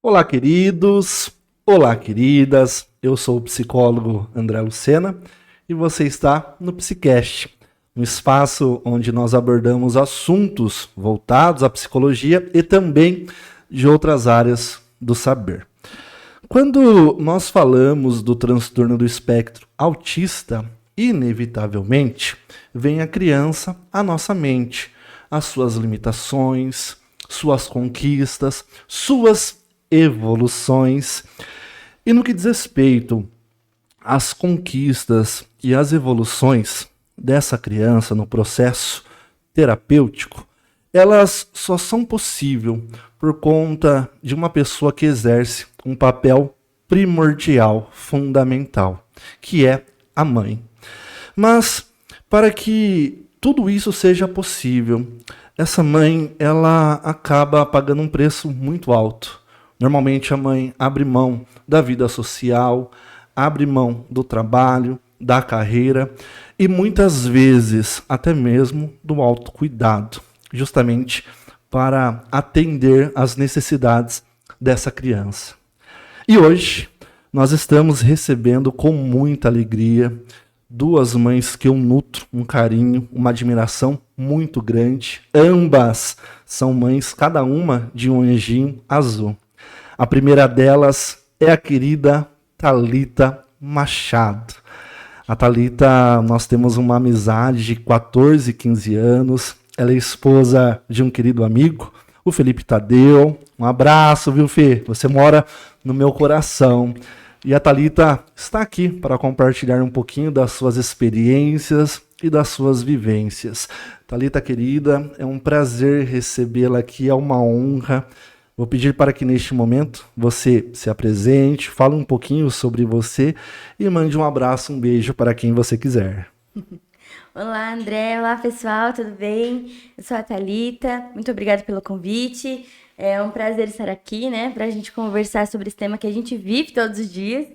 Olá, queridos! Olá, queridas! Eu sou o psicólogo André Lucena e você está no Psicast, um espaço onde nós abordamos assuntos voltados à psicologia e também de outras áreas do saber. Quando nós falamos do transtorno do espectro autista, inevitavelmente vem a criança à nossa mente, as suas limitações, suas conquistas, suas evoluções. E no que diz respeito às conquistas e às evoluções dessa criança no processo terapêutico, elas só são possíveis por conta de uma pessoa que exerce um papel primordial, fundamental, que é a mãe. Mas para que tudo isso seja possível, essa mãe ela acaba pagando um preço muito alto. Normalmente a mãe abre mão da vida social, abre mão do trabalho, da carreira e muitas vezes até mesmo do autocuidado, justamente para atender às necessidades dessa criança. E hoje nós estamos recebendo com muita alegria duas mães que eu nutro um carinho, uma admiração muito grande. Ambas são mães, cada uma de um anjinho azul. A primeira delas é a querida Thalita Machado. A Thalita, nós temos uma amizade de 14, 15 anos. Ela é esposa de um querido amigo, o Felipe Tadeu. Um abraço, viu, Fê? Você mora no meu coração. E a Thalita está aqui para compartilhar um pouquinho das suas experiências e das suas vivências. Thalita, querida, é um prazer recebê-la aqui, é uma honra. Vou pedir para que neste momento você se apresente, fale um pouquinho sobre você e mande um abraço, um beijo para quem você quiser. Olá, André. Olá, pessoal, tudo bem? Eu sou a Thalita. Muito obrigada pelo convite. É um prazer estar aqui, né, para a gente conversar sobre esse tema que a gente vive todos os dias.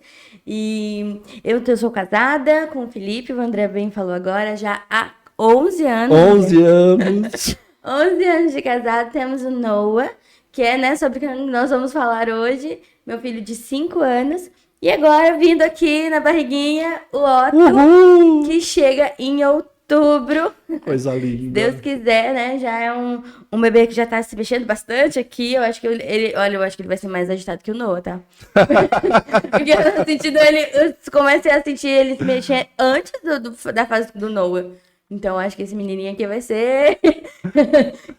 E eu sou casada com o Felipe, o André bem falou agora, já há 11 anos. 11 anos. 11 anos de casado. Temos o Noah, que é, né, sobre o que nós vamos falar hoje, meu filho de 5 anos. E agora, vindo aqui na barriguinha, o Otto, que chega em outubro. Coisa linda. Se Deus quiser, né? Já é um bebê que já tá se mexendo bastante aqui. Eu acho que eu acho que ele vai ser mais agitado que o Noah, tá? Porque eu tô sentindo eu comecei a sentir ele se mexer antes da fase do Noah. Então, acho que esse menininho aqui vai ser.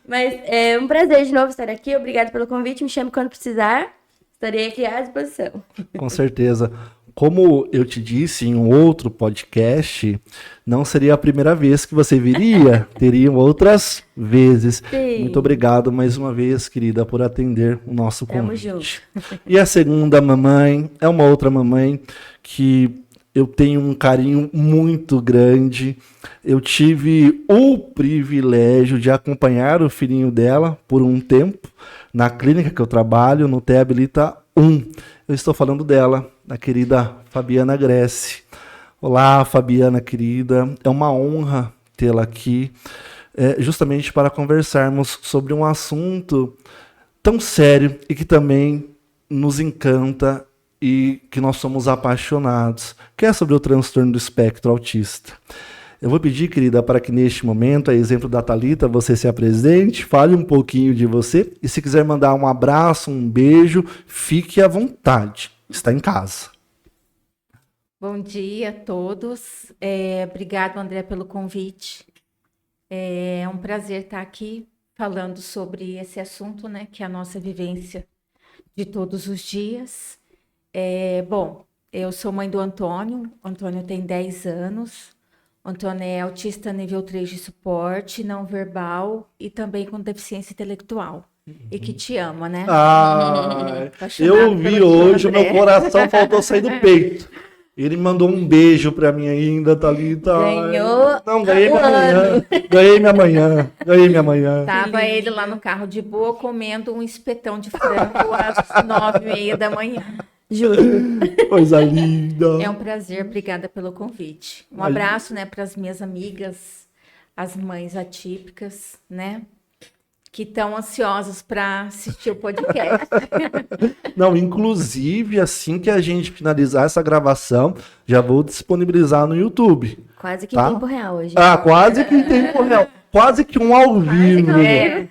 Mas é um prazer de novo estar aqui. Obrigada pelo convite. Me chame quando precisar. Estarei aqui à disposição. Com certeza. Como eu te disse em um outro podcast, não seria a primeira vez que você viria, teriam outras vezes. Sim. Muito obrigado mais uma vez, querida, por atender o nosso Tamo convite. junto. E a segunda mamãe é uma outra mamãe que eu tenho um carinho muito grande. Eu tive o privilégio de acompanhar o filhinho dela por um tempo na clínica que eu trabalho, no TE Habilita 1. Eu estou falando dela, da querida Fabiana Gressi. Olá, Fabiana, querida. É uma honra tê-la aqui, justamente para conversarmos sobre um assunto tão sério e que também nos encanta e que nós somos apaixonados, que é sobre o transtorno do espectro autista. Eu vou pedir, querida, para que neste momento, a exemplo da Thalita, você se apresente, fale um pouquinho de você e se quiser mandar um abraço, um beijo, fique à vontade. Está em casa. Bom dia a todos. Obrigado, André, pelo convite. É um prazer estar aqui falando sobre esse assunto, né, que é a nossa vivência de todos os dias. Bom, eu sou mãe do Antônio. O Antônio tem 10 anos. O Antônio é autista nível 3 de suporte, não verbal e também com deficiência intelectual. E que te ama, né? Eu vi hoje, o meu coração faltou sair do peito. Ele mandou um beijo pra mim ainda, Thalita. Ganhou. Não, ganhei minha manhã. Ganhei minha manhã. Ganhei minha manhã. Tava ele lá no carro de boa comendo um espetão de frango às 9h30 da manhã. Justo. Coisa linda. É um prazer, obrigada pelo convite. Um abraço, né, para as minhas amigas, as mães atípicas, né? que estão ansiosos para assistir o podcast. Não, inclusive, assim que a gente finalizar essa gravação, já vou disponibilizar no YouTube. Quase que Tá? em tempo real hoje. Ah, quase que em tempo real. Quase que um ao vivo. É.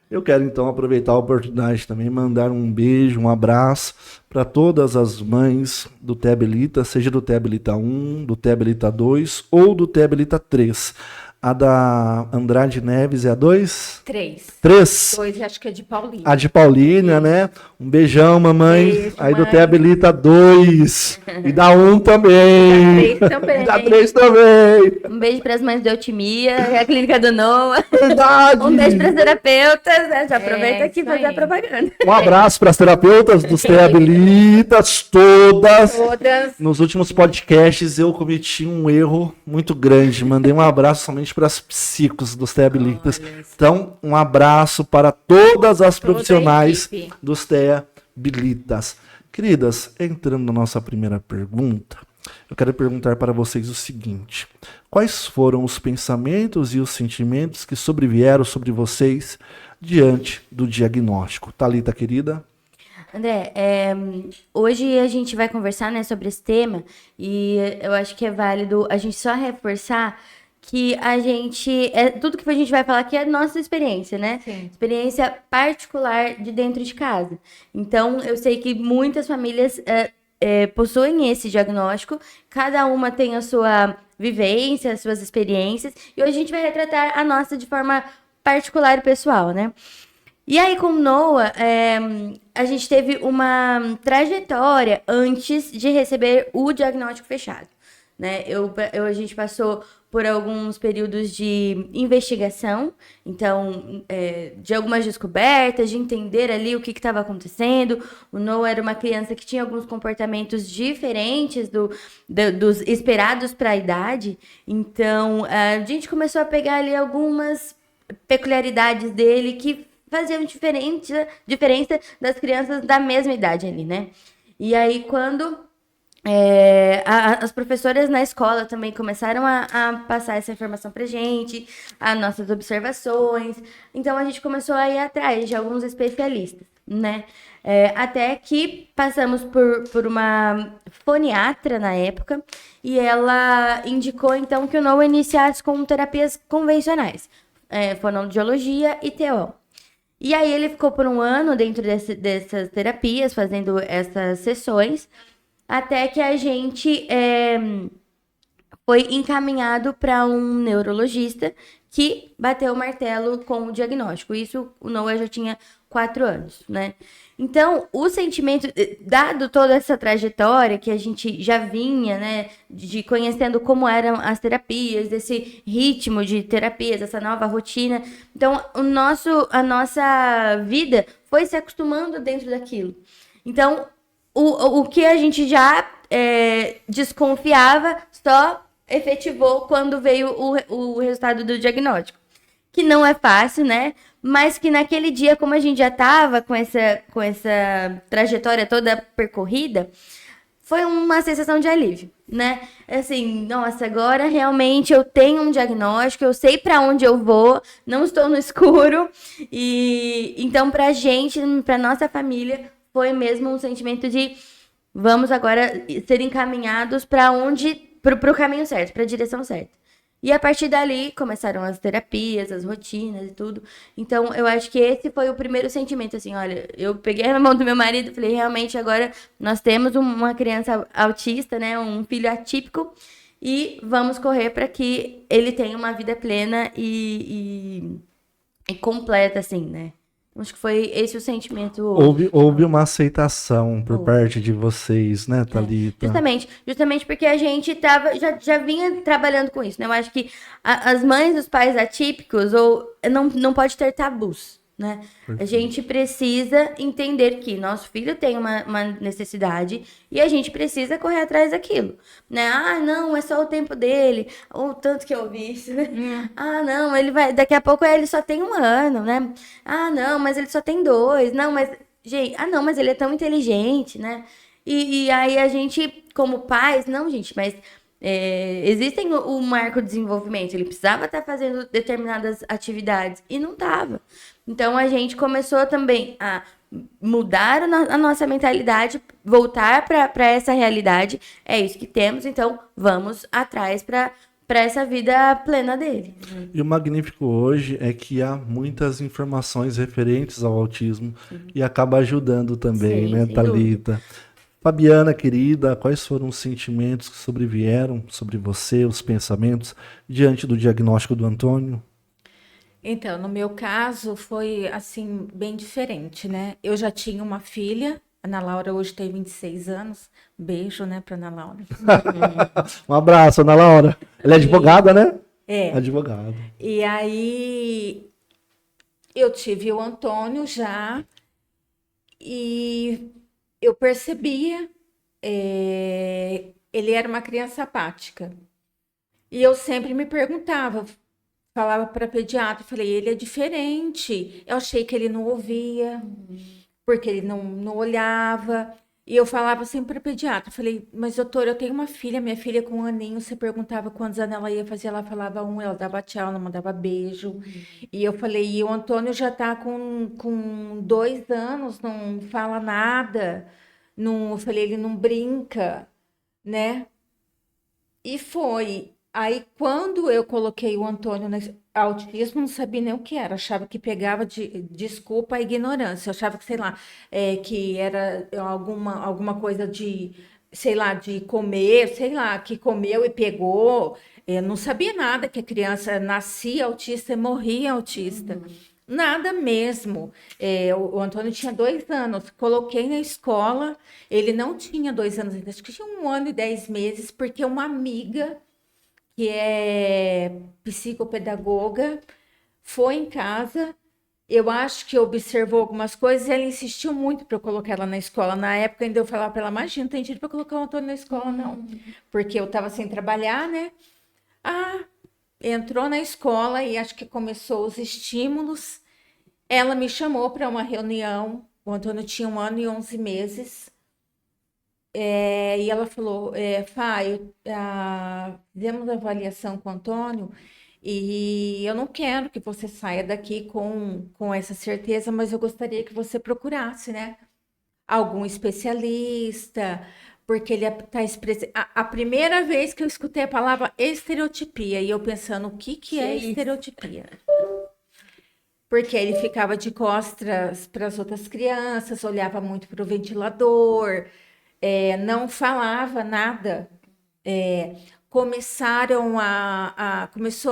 Eu quero então aproveitar a oportunidade também, mandar um beijo, um abraço para todas as mães do Teabilita, seja do Teabilita 1, do Teabilita 2 ou do Teabilita 3. A da Andrade Neves é a 2? 3. 3? 2, acho que é de Paulinho. A de Paulínia, né? Um beijão, mamãe. Beijo, Aí do mãe. Teabilita 2. E da 1 também. 3 também. E da 3 também. Um beijo pras mães do Eutimia, a clínica do Noah. Verdade. Um beijo pras terapeutas, né? Já aproveita aqui e isso fazer a aí. propaganda. Um abraço para as terapeutas dos Teabilitas, todas. Todas. Nos últimos podcasts eu cometi um erro muito grande. Mandei um abraço somente para as psicos dos Teabilitas. Então, um abraço para todas as Toda a profissionais equipe. dos Teabilitas. Queridas, entrando na nossa primeira pergunta, eu quero perguntar para vocês o seguinte: quais foram os pensamentos e os sentimentos que sobrevieram sobre vocês diante do diagnóstico? Thalita, querida. André, hoje a gente vai conversar, né, sobre esse tema e eu acho que é válido a gente só reforçar que a gente, tudo que a gente vai falar aqui é nossa experiência, né? Sim. Experiência particular de dentro de casa. Então, eu sei que muitas famílias possuem esse diagnóstico, cada uma tem a sua vivência, as suas experiências, e hoje a gente vai retratar a nossa de forma particular e pessoal, né? E aí, com o Noah, a gente teve uma trajetória antes de receber o diagnóstico fechado, né? A gente passou por alguns períodos de investigação, então, de algumas descobertas, de entender ali o que estava acontecendo. O Noah era uma criança que tinha alguns comportamentos diferentes dos esperados para a idade, então, a gente começou a pegar ali algumas peculiaridades dele que faziam diferença das crianças da mesma idade ali, né? E aí, quando as professoras na escola também começaram a passar essa informação pra gente, as nossas observações, então a gente começou a ir atrás de alguns especialistas, né? Até que passamos por uma foniatra na época, e ela indicou, então, que o Noah iniciasse com terapias convencionais, fonoaudiologia e TO. E aí ele ficou por um ano dentro dessas terapias, fazendo essas sessões, até que a gente foi encaminhado para um neurologista que bateu o martelo com o diagnóstico. Isso, o Noah já tinha 4 anos, né? Então, o sentimento, dado toda essa trajetória que a gente já vinha, né, de conhecendo como eram as terapias, desse ritmo de terapias, essa nova rotina, então a nossa vida foi se acostumando dentro daquilo. Então, o que a gente já desconfiava só efetivou quando veio o resultado do diagnóstico. Que não é fácil, né? Mas que naquele dia, como a gente já estava com essa trajetória toda percorrida, foi uma sensação de alívio, né? Assim, nossa, agora realmente eu tenho um diagnóstico, eu sei para onde eu vou, não estou no escuro. E então, pra gente, pra nossa família, foi mesmo um sentimento de vamos agora ser encaminhados para o caminho certo, para a direção certa. E a partir dali começaram as terapias, as rotinas e tudo. Então, eu acho que esse foi o primeiro sentimento, assim, olha, eu peguei na mão do meu marido e falei, realmente agora nós temos uma criança autista, né, um filho atípico, e vamos correr para que ele tenha uma vida plena e completa, assim, né? Acho que foi esse o sentimento. Houve uma aceitação por parte de vocês, né, Thalita? Justamente porque a gente já vinha trabalhando com isso, né? Eu acho que as mães dos pais atípicos não pode ter tabus, né? Perfeito. A gente precisa entender que nosso filho tem uma necessidade e a gente precisa correr atrás daquilo, né? Ah, não, é só o tempo dele, ou tanto que eu ouvi isso, né? Ah, não, ele vai, daqui a pouco ele só tem 1 ano, né? Ah, não, mas ele só tem 2, não, mas, gente, não, mas ele é tão inteligente, né? E aí a gente, como pais, não, gente, mas Existem o marco de desenvolvimento, ele precisava estar fazendo determinadas atividades e não estava. Então a gente começou também a mudar a nossa mentalidade, voltar para essa realidade. É isso que temos, então vamos atrás para essa vida plena dele. E o magnífico hoje é que há muitas informações referentes ao autismo e acaba ajudando também, Sim, né, sem Thalita? Fabiana, querida, quais foram os sentimentos que sobrevieram sobre você, os pensamentos, diante do diagnóstico do Antônio? Então, no meu caso, foi assim, bem diferente, né? Eu já tinha uma filha, a Ana Laura hoje tem 26 anos. Beijo, né, para Ana Laura. Um abraço, Ana Laura. Ela é advogada, né? É. Advogada. E aí eu tive o Antônio já e eu percebia, ele era uma criança apática. E eu sempre me perguntava, falava para pediatra, falei, ele é diferente. Eu achei que ele não ouvia, porque ele não olhava. E eu falava sempre para pediatra, falei, mas doutor, eu tenho uma filha, minha filha com 1 aninho, você perguntava quantos anos ela ia fazer, ela falava 1, ela dava tchau, ela mandava beijo. E eu falei, e o Antônio já tá com 2 anos, não fala nada, não, eu falei, ele não brinca, né? E foi. Aí, quando eu coloquei o Antônio no autismo, não sabia nem o que era. Achava que pegava desculpa a ignorância. Eu achava que, sei lá, que era alguma coisa de, sei lá, de comer, sei lá, que comeu e pegou. Eu não sabia nada que a criança nascia autista e morria autista. Nada mesmo. O Antônio tinha 2 anos. Coloquei na escola. Ele não tinha 2 anos ainda. Acho que tinha 1 ano e 10 meses, porque uma amiga que é psicopedagoga, foi em casa. Eu acho que observou algumas coisas e ela insistiu muito para eu colocar ela na escola. Na época, ainda eu falava para ela, imagina, não tem dinheiro para colocar o Antônio na escola, não. Porque eu estava sem trabalhar, né? Ah, entrou na escola e acho que começou os estímulos. Ela me chamou para uma reunião. O Antônio tinha 1 ano e 11 meses. E ela falou, Fá, fizemos a avaliação com o Antônio e eu não quero que você saia daqui com essa certeza, mas eu gostaria que você procurasse, né? Algum especialista, porque ele está expressando. A primeira vez que eu escutei a palavra estereotipia, e eu pensando, o que é isso? estereotipia? Porque ele ficava de costas para as outras crianças, olhava muito para o ventilador, não falava nada. Começou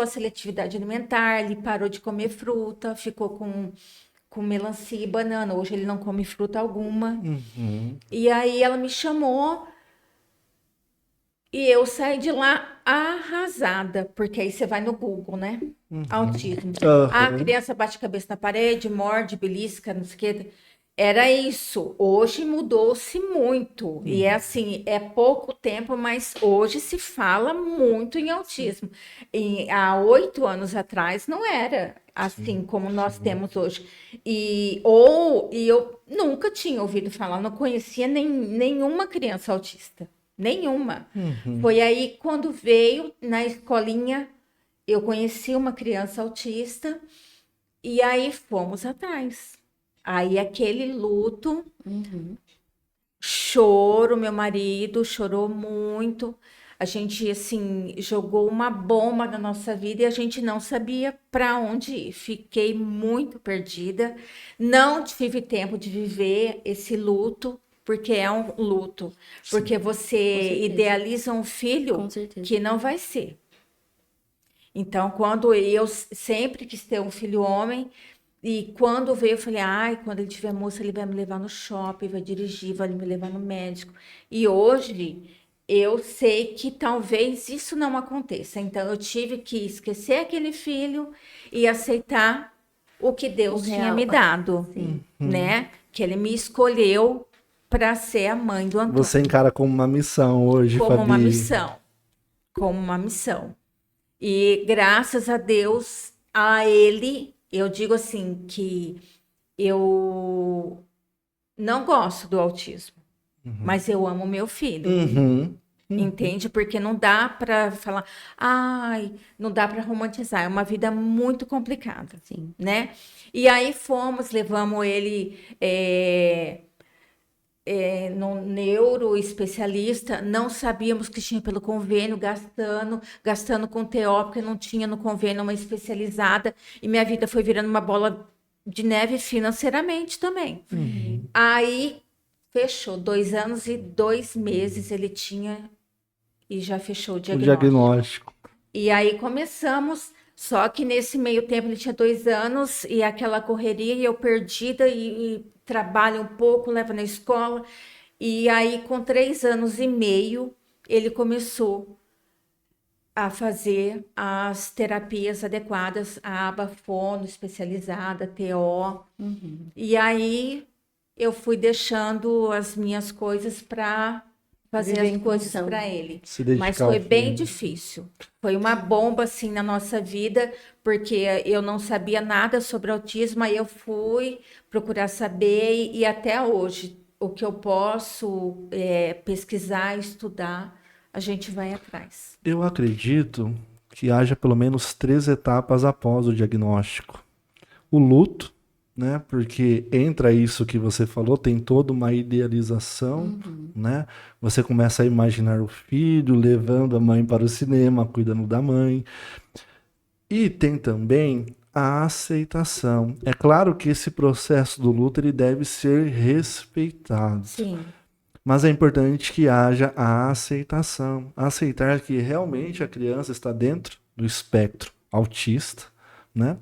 a seletividade alimentar, ele parou de comer fruta, ficou com melancia e banana. Hoje ele não come fruta alguma. E aí ela me chamou e eu saí de lá arrasada, porque aí você vai no Google, né? Autismo. A criança bate a cabeça na parede, morde, belisca, não sei o quê. Era isso. Hoje mudou-se muito. E é assim, é pouco tempo, mas hoje se fala muito em autismo. E há 8 anos atrás não era assim como nós temos hoje. E eu nunca tinha ouvido falar, não conhecia nenhuma criança autista. Nenhuma. Foi aí quando veio na escolinha, eu conheci uma criança autista e aí fomos atrás. Aí aquele luto, choro, meu marido chorou muito. A gente, assim, jogou uma bomba na nossa vida e a gente não sabia para onde ir. Fiquei muito perdida. Não tive tempo de viver esse luto, porque é um luto. Porque você idealiza um filho Com certeza. que não vai ser. Então, quando eu sempre quis ter um filho homem, e quando veio, eu falei, ai, quando ele tiver moça, ele vai me levar no shopping, vai dirigir, vai me levar no médico. E hoje eu sei que talvez isso não aconteça. Então, eu tive que esquecer aquele filho e aceitar o que Deus tinha real. me dado, né? Que ele me escolheu para ser a mãe do Antônio. Você encara como uma missão hoje, Como Fabi? uma missão. Como uma missão. E graças a Deus, a ele, eu digo assim, que eu não gosto do autismo, mas eu amo meu filho. Entende? Porque não dá para falar, ai, não dá para romantizar, é uma vida muito complicada, Sim. né? E aí levamos ele no neuro especialista, não sabíamos que tinha pelo convênio, gastando com TO, porque não tinha no convênio uma especializada, e minha vida foi virando uma bola de neve financeiramente também. Aí fechou, 2 anos e 2 meses ele tinha, e já fechou o O diagnóstico. diagnóstico. E aí começamos, só que nesse meio tempo ele tinha 2 anos e aquela correria e eu perdida e trabalho um pouco, levo na escola. E aí com 3 anos e meio ele começou a fazer as terapias adequadas, a aba fono especializada, TO. E aí eu fui deixando as minhas coisas para fazer Viver as em coisas função. para ele. Se dedicar Mas ao foi bem filho. difícil. Foi uma bomba assim na nossa vida, porque eu não sabia nada sobre autismo, aí eu fui procurar saber e até hoje o que eu posso pesquisar, estudar, a gente vai atrás. Eu acredito que haja pelo menos 3 etapas após o diagnóstico. O luto, né? Porque entra isso que você falou, tem toda uma idealização, né? Você começa a imaginar o filho levando a mãe para o cinema, cuidando da mãe. E tem também a aceitação. É claro que esse processo do luto ele deve ser respeitado. Sim. Mas é importante que haja a aceitação. Aceitar que realmente a criança está dentro do espectro autista, né?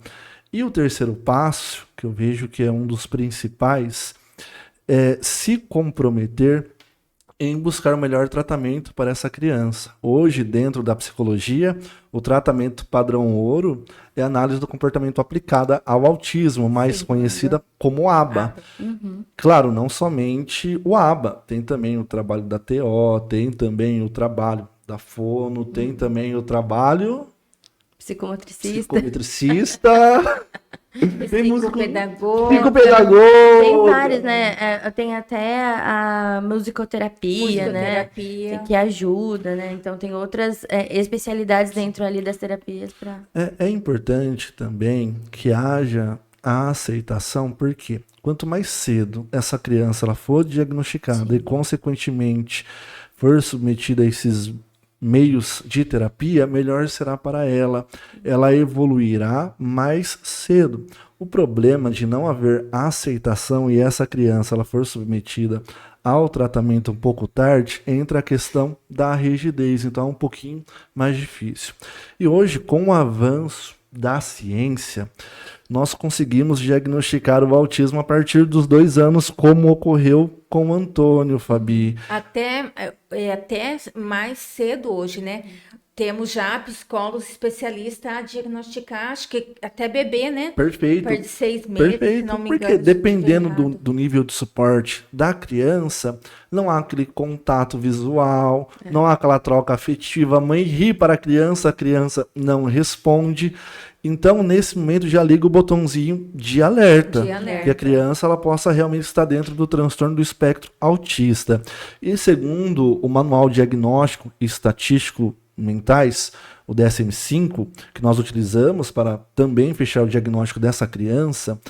E o terceiro passo, que eu vejo que é um dos principais, é se comprometer em buscar o melhor tratamento para essa criança. Hoje, dentro da psicologia, o tratamento padrão ouro é a análise do comportamento aplicada ao autismo, mais conhecida como ABA. Claro, não somente o ABA, tem também o trabalho da TO, tem também o trabalho da fono, tem também o trabalho Psicomotricista. psicometricista, tem músico, Psicopedagoga. psicopedagogo. Tem vários, né? Tem até a musicoterapia, né? Musicoterapia. Que ajuda, né? Então tem outras especialidades dentro ali das terapias para. É importante também que haja a aceitação, porque quanto mais cedo essa criança ela for diagnosticada e, consequentemente, for submetida a esses meios de terapia, melhor será para ela. Ela evoluirá mais cedo. O problema de não haver aceitação e essa criança ela for submetida ao tratamento um pouco tarde, entra a questão da rigidez, então é um pouquinho mais difícil. E hoje, com o avanço da ciência, nós conseguimos diagnosticar o autismo a partir dos 2 anos, como ocorreu com o Antônio, Fabi. Até mais cedo hoje, né? Temos já psicólogos especialistas a diagnosticar, acho que até bebê, né? Perfeito. Perto de 6 meses, se Perfeito, não me porque engano. se eu tiver dependendo errado. do nível de suporte da criança, não há aquele contato visual, não há aquela troca afetiva. A mãe ri para a criança não responde. Então, nesse momento, já liga o botãozinho de alerta. De alerta. Que a criança ela possa realmente estar dentro do transtorno do espectro autista. E segundo o Manual Diagnóstico e Estatístico Mentais, o DSM-5, que nós utilizamos para também fechar o diagnóstico dessa criança,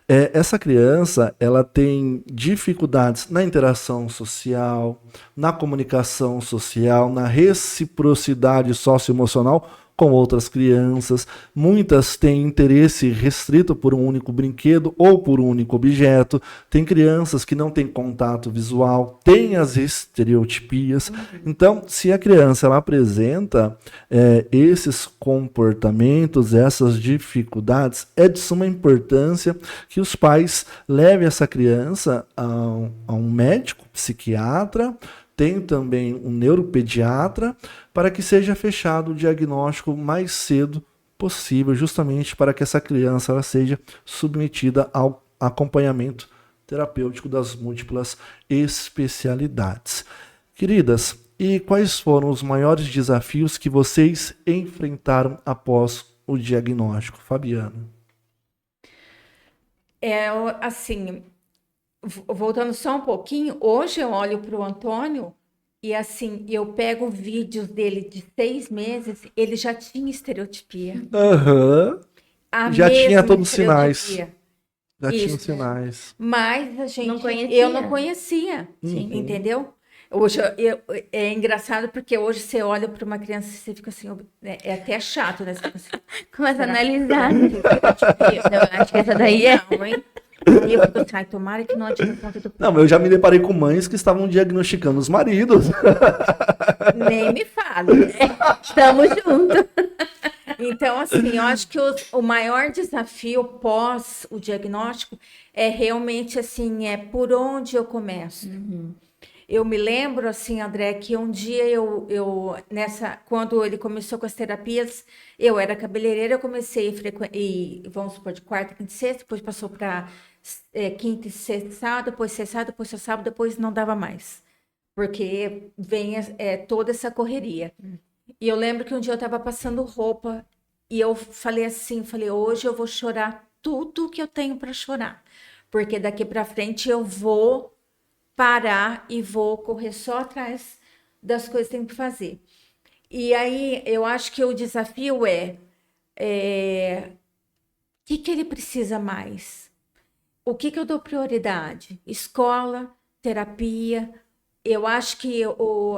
essa criança ela tem dificuldades na interação social, na comunicação social, na reciprocidade socioemocional com outras crianças. Muitas têm interesse restrito por um único brinquedo ou por um único objeto. Tem crianças que não têm contato visual, têm as estereotipias. Então, se a criança ela apresenta esses comportamentos, essas dificuldades, é de suma importância que os pais levem essa criança a um médico, psiquiatra, tem também um neuropediatra, para que seja fechado o diagnóstico o mais cedo possível, justamente para que essa criança ela seja submetida ao acompanhamento terapêutico das múltiplas especialidades. Queridas, e quais foram os maiores desafios que vocês enfrentaram após o diagnóstico, Fabiana? Assim, voltando só um pouquinho, hoje eu olho para o Antônio E assim, eu pego vídeos dele de 6 meses, ele já tinha estereotipia. Aham. A Já tinha mesma todos os sinais. estereotipia. Já tinha os Isso. sinais. Mas a gente, Não conhecia. eu não conhecia, Sim. entendeu? Hoje é engraçado porque hoje você olha para uma criança e você fica assim, é até chato, né? Você fica assim, Começa a será analisar. que estereotipia? Eu acho que essa daí é. Não, hein? Aí eu fico assim, ai, tomara que não atire ponta do Não, mas eu já me deparei com mães que estavam diagnosticando os maridos. nem me fale. Tamo junto. Então, assim, eu acho que o maior desafio pós o diagnóstico é realmente assim, é por onde eu começo. Eu me lembro, assim, André, que um dia quando ele começou com as terapias, eu era cabeleireira, eu comecei vamos supor, de quarta, quinta e sexta, depois passou para quinta e sexta, sábado, depois sexta, sábado, depois sexta, sábado, depois não dava mais, porque vem toda essa correria. E eu lembro que um dia eu estava passando roupa e eu falei assim, hoje eu vou chorar tudo que eu tenho para chorar, porque daqui para frente eu vou parar e vou correr só atrás das coisas que tenho que fazer. E aí eu acho que o desafio o que ele precisa mais? O que eu dou prioridade? Escola, terapia. Eu acho que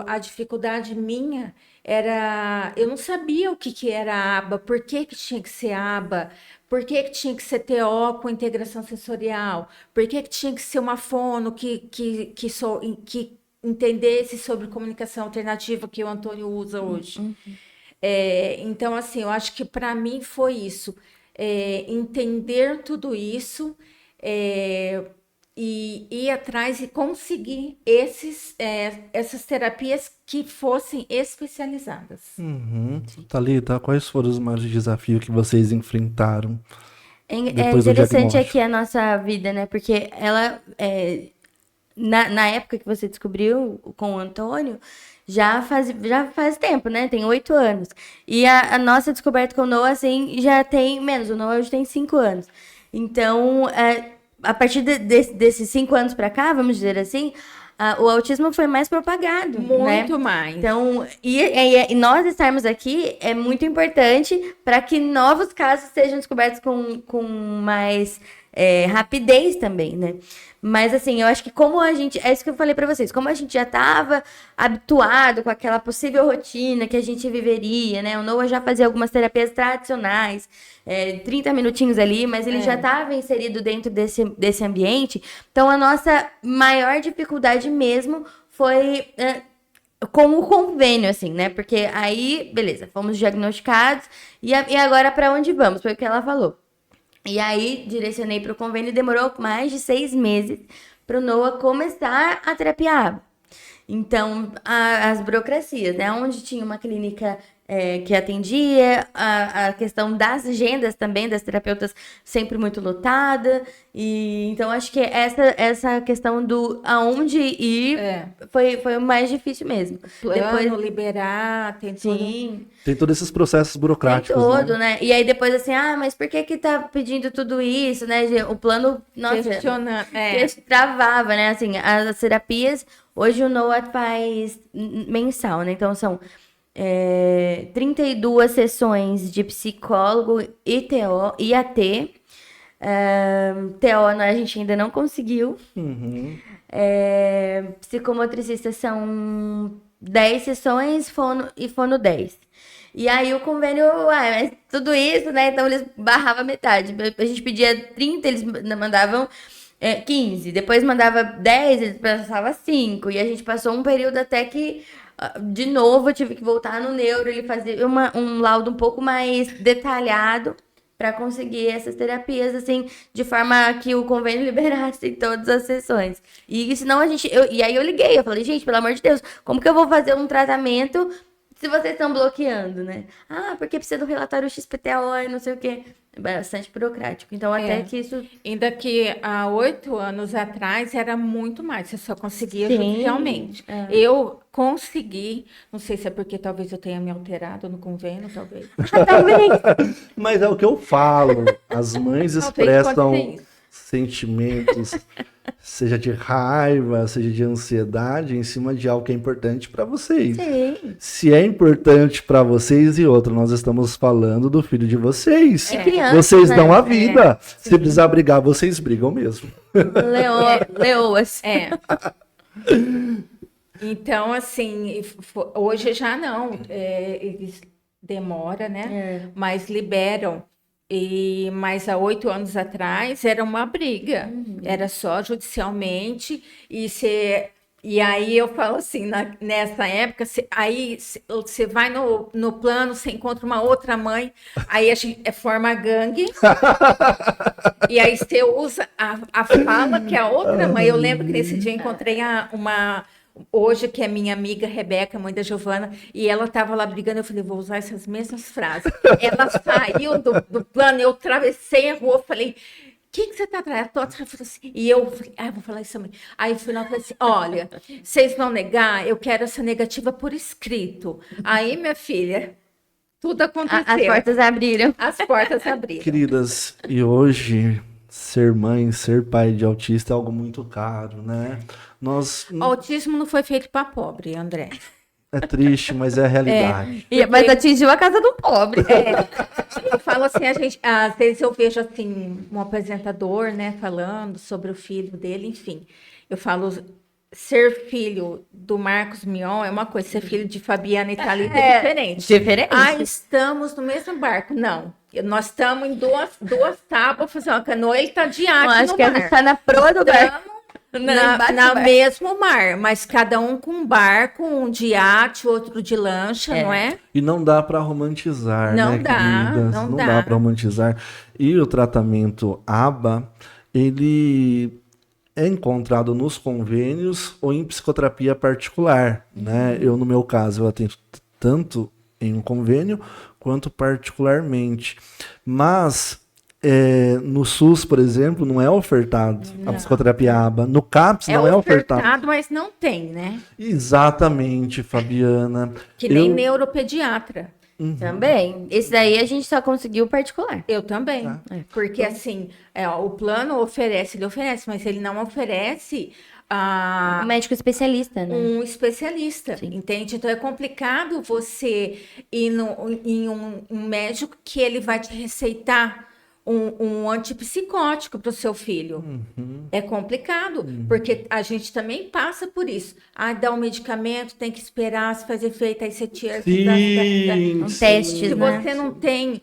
a dificuldade minha era... Eu não sabia o que era aba, por que tinha que ser aba, por que tinha que ser TO com integração sensorial, por que tinha que ser uma fono que entendesse sobre comunicação alternativa que o Antônio usa hoje. Então, assim, eu acho que para mim foi isso. Entender tudo isso... e ir atrás e conseguir essas terapias que fossem especializadas. Thalita, quais foram os maiores desafios que vocês enfrentaram É depois do interessante diagnóstico? aqui a nossa vida, né? Porque ela, na época que você descobriu com o Antônio, já faz tempo, né? Tem 8 anos. E a nossa descoberta com o Noah, assim, já tem menos. O Noah hoje tem 5 anos. Então, a partir desses 5 anos pra cá, vamos dizer assim, o autismo foi mais propagado, né? Muito mais. Então, e nós estarmos aqui é muito importante para que novos casos sejam descobertos com mais rapidez também, né? Mas assim, eu acho que como a gente, é isso que eu falei para vocês, como a gente já estava habituado com aquela possível rotina que a gente viveria, né? O Noah já fazia algumas terapias tradicionais, 30 minutinhos ali, mas ele já estava inserido dentro desse ambiente. Então, a nossa maior dificuldade mesmo foi com o convênio, assim, né? Porque aí, beleza, fomos diagnosticados e agora para onde vamos? Foi o que ela falou. E aí, direcionei para o convênio e demorou mais de 6 meses para o Noah começar a terapia ABA. Então, as burocracias, né? Onde tinha uma clínica que atendia, a questão das agendas também, das terapeutas sempre muito lotada. E então, acho que essa questão do aonde ir foi o mais difícil mesmo. Plano, liberar, tem tudo. Sim. Tem todos esses processos burocráticos, Tem todo, né? E aí depois assim, mas por que tá pedindo tudo isso, né? O plano, nossa, Questionando. travava, né? Assim, as terapias, hoje o Noah faz mensal, né? Então são 32 sessões de psicólogo e TO, IAT. TO a gente ainda não conseguiu. Psicomotricista são 10 sessões, fono 10. E aí o convênio, mas tudo isso, né? Então eles barravam metade. A gente pedia 30, eles mandavam 15. Depois mandava 10, eles passavam 5. E a gente passou um período até que, de novo, eu tive que voltar no neuro. Ele fazia um laudo um pouco mais detalhado para conseguir essas terapias, assim, de forma que o convênio liberasse todas as sessões. E senão e aí eu liguei, eu falei, gente, pelo amor de Deus, como que eu vou fazer um tratamento se vocês estão bloqueando, né? Porque precisa do relatório XPTO e não sei o quê. É bastante burocrático. Então, até que isso... Ainda que há 8 anos atrás era muito mais. Você só conseguia Sim, judicialmente. Eu consegui, não sei se é porque talvez eu tenha me alterado no convênio, talvez. Talvez. Mas é o que eu falo. As mães Talvez expressam pode ser isso. sentimentos, seja de raiva, seja de ansiedade, em cima de algo que é importante para vocês. Sim. Se é importante para vocês e outra, nós estamos falando do filho de vocês. É criança, Vocês né? dão a vida. Se precisar brigar, vocês brigam mesmo. Leoas. Então, assim, hoje já não. Eles demora, né? Mas liberam. Mas há 8 anos atrás era uma briga. Era só judicialmente. E aí eu falo assim, nessa época, aí você vai no plano, você encontra uma outra mãe, aí a gente forma gangue, e aí você usa a fala que é a outra mãe. Eu lembro que nesse dia eu encontrei hoje, que é minha amiga Rebeca, mãe da Giovana, e ela estava lá brigando, eu falei, vou usar essas mesmas frases. Ela saiu do plano, eu atravessei a rua, falei... O que você está atrás? Ela falou assim, e eu falei, vou falar isso também. Aí fui lá e falei assim, olha, vocês vão negar, eu quero essa negativa por escrito. Aí, minha filha, tudo aconteceu. As portas abriram. As portas abriram. Queridas, e hoje ser mãe, ser pai de autista é algo muito caro, né? O autismo não foi feito para pobre, André. É triste, mas é a realidade. Mas atingiu a casa do pobre. Eu falo assim, às vezes eu vejo assim, um apresentador, né, falando sobre o filho dele, enfim. Eu falo, ser filho do Marcos Mion é uma coisa, ser filho de Fabiana e Thalita é diferente. Diferente. Estamos no mesmo barco. Não. Nós estamos em duas tábuas, fazendo uma canoa, ele está de arte no mar. Acho que ele está na proa do barco. Na mesmo mar, mas cada um com um barco, um de iate, outro de lancha, não é? E não dá para romantizar, Não né, dá, queridas? não dá dá. para romantizar. E o tratamento ABA, ele é encontrado nos convênios ou em psicoterapia particular, né? Eu, no meu caso, eu atendo tanto em um convênio quanto particularmente. Mas no SUS, por exemplo, não é ofertado a psicoterapia ABA. No CAPS não é ofertado. Mas não tem, né? Exatamente, Fabiana. Que nem neuropediatra. Também. Esse daí a gente só conseguiu particular. Eu também. Porque assim, o plano ele oferece, mas ele não oferece Um médico especialista, né? um especialista, entende? Então é complicado você ir em um médico que ele vai te receitar um antipsicótico para o seu filho. É complicado, porque a gente também passa por isso. Dá um medicamento, tem que esperar se fazer efeito, aí você tira. Testes, Se né? você não tem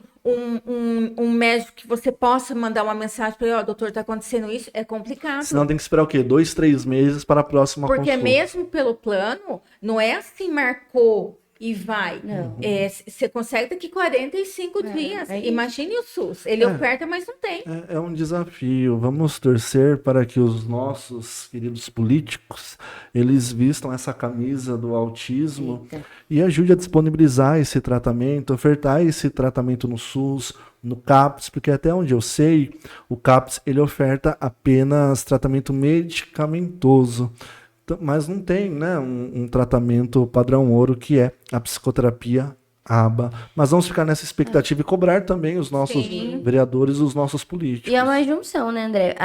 um médico que você possa mandar uma mensagem para ele, doutor, está acontecendo isso, é complicado. Senão tem que esperar o quê? 2, 3 meses para a próxima Porque consulta. mesmo pelo plano, não é assim, marcou e vai. Você consegue daqui 45 dias. Imagine o SUS. Ele oferta, mas não tem. É um desafio. Vamos torcer para que os nossos queridos políticos, eles vistam essa camisa do autismo e ajude a disponibilizar esse tratamento, ofertar esse tratamento no SUS, no CAPS, porque até onde eu sei, o CAPS ele oferta apenas tratamento medicamentoso. Mas não tem, né, um tratamento padrão ouro, que é a psicoterapia ABA. Mas vamos ficar nessa expectativa e cobrar também os nossos vereadores, os nossos políticos. E é uma junção, né, André?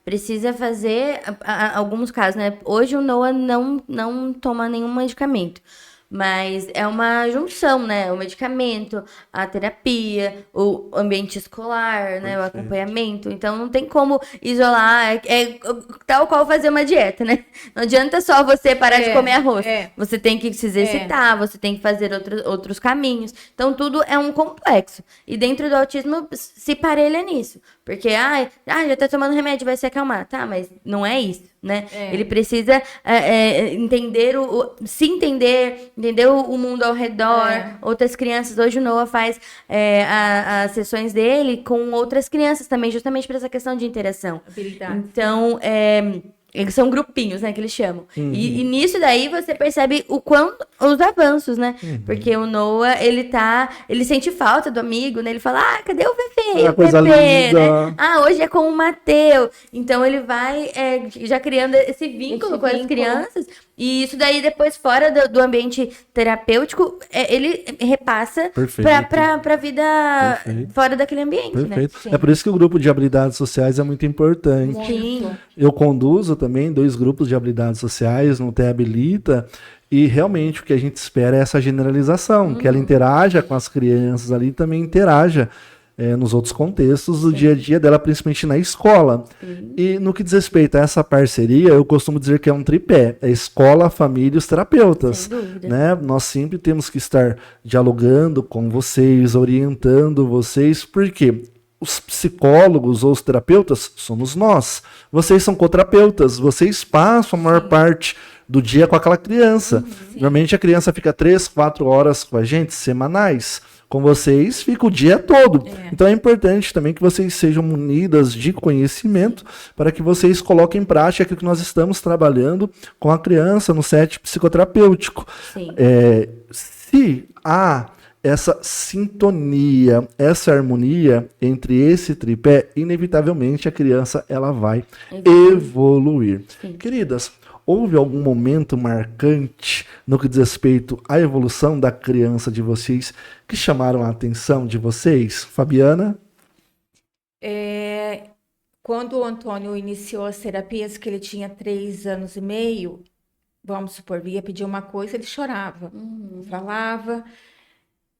Precisa fazer alguns casos, né? Hoje o Noah não toma nenhum medicamento. Mas é uma junção, né? O medicamento, a terapia, o ambiente escolar, né? O acompanhamento. Então, não tem como isolar. É tal qual fazer uma dieta, né? Não adianta só você parar de comer arroz. Você tem que se exercitar, você tem que fazer outros caminhos. Então, tudo é um complexo. E dentro do autismo, se parelha nisso. Porque, já tá tomando remédio, vai se acalmar. Tá, mas não é isso, né? Ele precisa entender se entender o mundo ao redor, outras crianças. Hoje o Noah faz as sessões dele com outras crianças também, justamente por essa questão de interação. Habilidade. Então, Eles são grupinhos, né, que eles chamam. Uhum. E nisso daí você percebe os avanços, né? Porque o Noah, ele sente falta do amigo, né? Ele fala, cadê o Fefe? O coisa Pepe, linda. né? Hoje é com o Mateu. Então ele vai já criando esse vínculo com as crianças. E isso daí depois, fora do ambiente terapêutico, ele repassa pra vida fora daquele ambiente, Perfeito. né? É por isso que o grupo de habilidades sociais é muito importante. Sim. Eu conduzo também 2 grupos de habilidades sociais no Te Habilita, e realmente o que a gente espera é essa generalização, que ela interaja com as crianças ali e também interaja nos outros contextos do dia a dia dela, principalmente na escola. E no que diz respeito a essa parceria, eu costumo dizer que é um tripé, é escola, família e os terapeutas. Sem dúvida. Né? Nós sempre temos que estar dialogando com vocês, orientando vocês, porque os psicólogos ou os terapeutas somos nós. Vocês são coterapeutas, vocês passam a maior parte do dia com aquela criança. Normalmente a criança fica 3, 4 horas com a gente, semanais. Com vocês fica o dia todo. Então é importante também que vocês sejam munidas de conhecimento para que vocês coloquem em prática aquilo que nós estamos trabalhando com a criança no set psicoterapêutico. Sim. Se há essa sintonia, essa harmonia entre esse tripé, inevitavelmente a criança ela vai evoluir. Sim. Queridas, houve algum momento marcante no que diz respeito à evolução da criança de vocês que chamaram a atenção de vocês? Fabiana? Quando o Antônio iniciou as terapias, que ele tinha 3 anos e meio, vamos supor, ia pedir uma coisa, ele chorava, falava.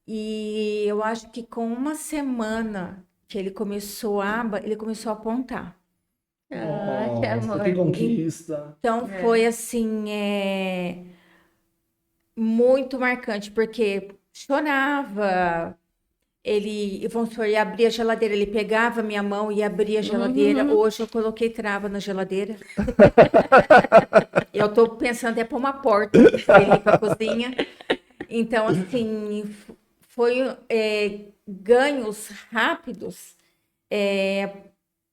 E eu acho que com uma semana que ele começou a apontar. Que amor. Que conquista. Então foi assim, muito marcante, porque chorava. Vamos supor, ele abria a geladeira, ele pegava a minha mão e abria a geladeira. Hoje eu coloquei trava na geladeira. Eu tô pensando até pôr uma porta pra ele ir pra cozinha. Então, assim, foi ganhos rápidos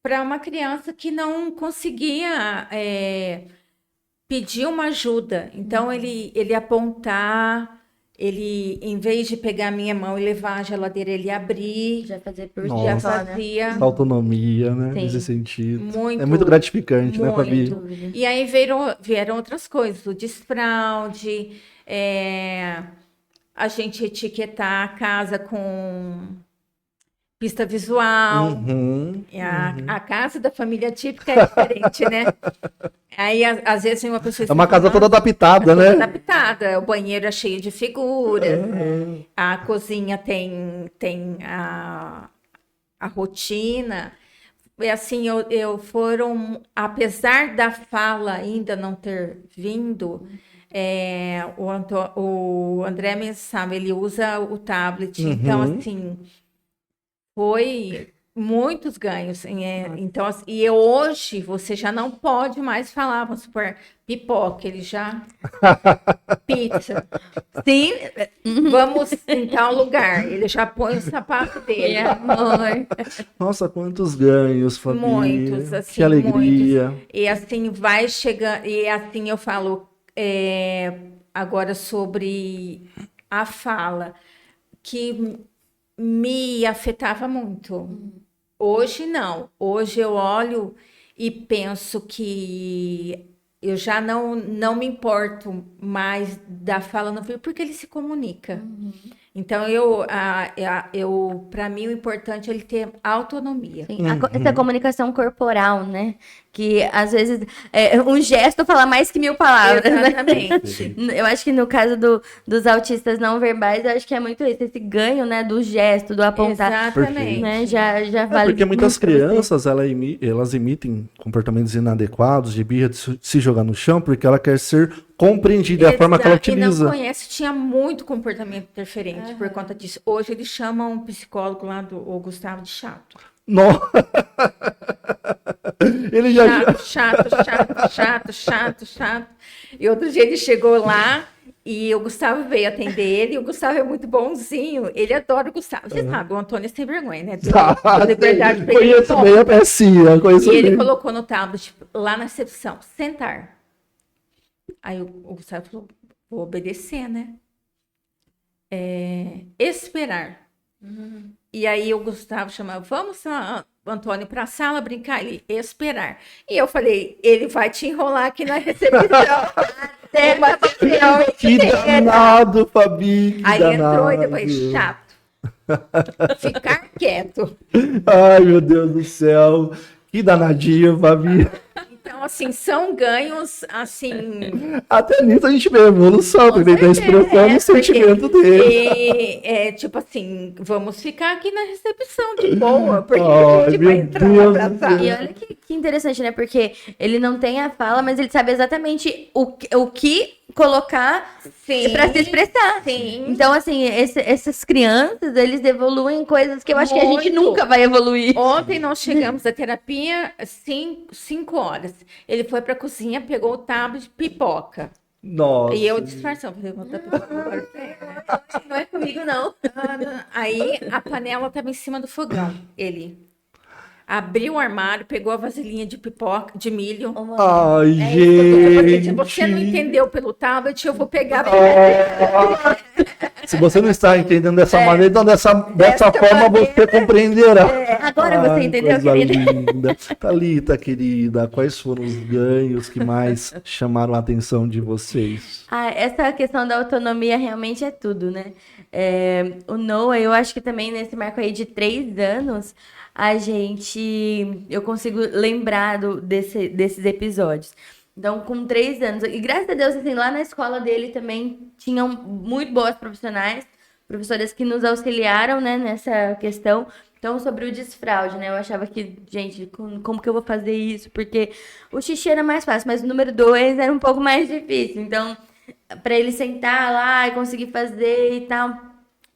para uma criança que não conseguia pedir uma ajuda. Então, ele apontar, ele, em vez de pegar a minha mão e levar a geladeira, ele abrir. Já fazer por Nossa. já fazia. Essa autonomia, né? Sim. Nesse sentido. Muito, é muito gratificante, né, Fabi? Dúvida. E aí vieram outras coisas, o desfraude, a gente etiquetar a casa com pista visual. A casa da família típica é diferente, né? Aí, às vezes, uma pessoa... É uma casa toda adaptada, né? Toda adaptada. O banheiro é cheio de figuras. A cozinha tem a rotina. E assim, apesar da fala ainda não ter vindo... o André mesmo sabe, ele usa o tablet. Então, assim, foi muitos ganhos. Então, assim, e hoje você já não pode mais falar, vamos supor, pipoca, ele já... Pizza. Sim, vamos em tal lugar. Ele já põe o sapato dele. Amor. Nossa, quantos ganhos, Fabi. Muitos, assim, que alegria. muitos. E assim, vai chegando... E assim, eu falo... agora sobre a fala, que me afetava muito. Hoje não. Hoje eu olho e penso que eu já não me importo mais da fala no filho, porque ele se comunica. Então, para mim, o importante é ele ter autonomia. Sim, essa comunicação corporal, né? Que às vezes um gesto fala mais que 1000 palavras. Exatamente. Né? Eu acho que no caso dos autistas não verbais, eu acho que é muito isso, esse ganho, né? Do gesto, do apontar. Exatamente. Né? Já vale. Porque muitas muito pra você. crianças, elas emitem comportamentos inadequados, de birra, de se jogar no chão, porque ela quer ser compreendida, é a forma que ela utiliza. E não conhece, tinha muito comportamento interferente por conta disso. Hoje eles chamam um psicólogo lá, o Gustavo, de chato. Não. Ele já... Chato. E outro dia ele chegou lá e o Gustavo veio atender ele. E o Gustavo é muito bonzinho. Ele adora o Gustavo. Você sabe, o Antônio é sem vergonha, né? De verdade, Conheço bem a pecinha, conheço e ele bem. colocou no tablet, lá na recepção, sentar. Aí o Gustavo falou, vou obedecer, né? Esperar. E aí o Gustavo chamava, vamos, Antônio, para a sala brincar? Ele, esperar. E eu falei, ele vai te enrolar aqui na recepção. Até você Que danado, Fabi. Que Aí danado. entrou e depois, chato. Ficar quieto. Ai, meu Deus do céu. Que danadinho, Fabi. Então, assim, são ganhos, assim... Até nisso a gente vê a evolução, porque ele tá expressando o sentimento dele. Tipo assim, vamos ficar aqui na recepção de boa, porque Ai, a gente vai meu entrar Deus lá do pra céu. sala. E olha que interessante, né? Porque ele não tem a fala, mas ele sabe exatamente o que colocar Sim. pra se expressar. Sim. Então, assim, essas crianças, eles evoluem coisas que eu acho que a gente Muito. nunca vai evoluir. Ontem nós chegamos da terapia 5 horas. Ele foi pra cozinha, pegou o tablet, pipoca. Nossa. E eu disfarçando, falei, vou dar pipoca agora pra ele. Não é comigo, não. Aí a panela estava em cima do fogão. Ele abriu o armário, pegou a vasilhinha de pipoca, de milho. Ai, Se gente. você não entendeu pelo tablet, eu vou pegar. Se você não está entendendo dessa maneira, então dessa Dessa forma maneira. você compreenderá. Agora você entendeu, coisa querida? linda. Thalita, querida, quais foram os ganhos que mais chamaram a atenção de vocês? Essa questão da autonomia realmente é tudo, né? O Noah, eu acho que também nesse marco aí de 3 anos, eu consigo lembrar desses episódios. Então, com 3 anos, e graças a Deus, assim, lá na escola dele também tinham muito boas professoras que nos auxiliaram, né, nessa questão. Então, sobre o desfraude, né, eu achava que, gente, como que eu vou fazer isso? Porque o xixi era mais fácil, mas o número 2 era um pouco mais difícil. Então, para ele sentar lá e conseguir fazer e tal...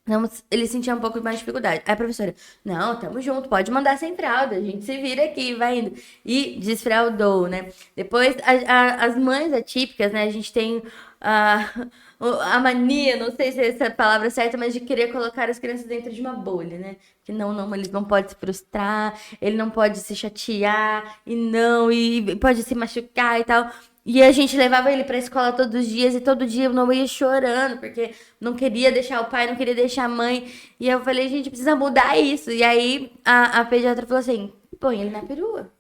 Não, ele sentia um pouco mais de dificuldade. Aí a professora, não, tamo junto, pode mandar sem fralda, a gente se vira aqui, vai indo. E desfraldou, né? Depois, as mães atípicas, né? A gente tem a mania, não sei se é essa palavra certa, mas de querer colocar as crianças dentro de uma bolha, né? Que não, eles não podem se frustrar, ele não pode se chatear, e pode se machucar e tal. E a gente levava ele pra escola todos os dias, e todo dia eu não ia chorando, porque não queria deixar o pai, não queria deixar a mãe. E eu falei, gente, precisa mudar isso. E aí a pediatra falou assim, põe ele na perua.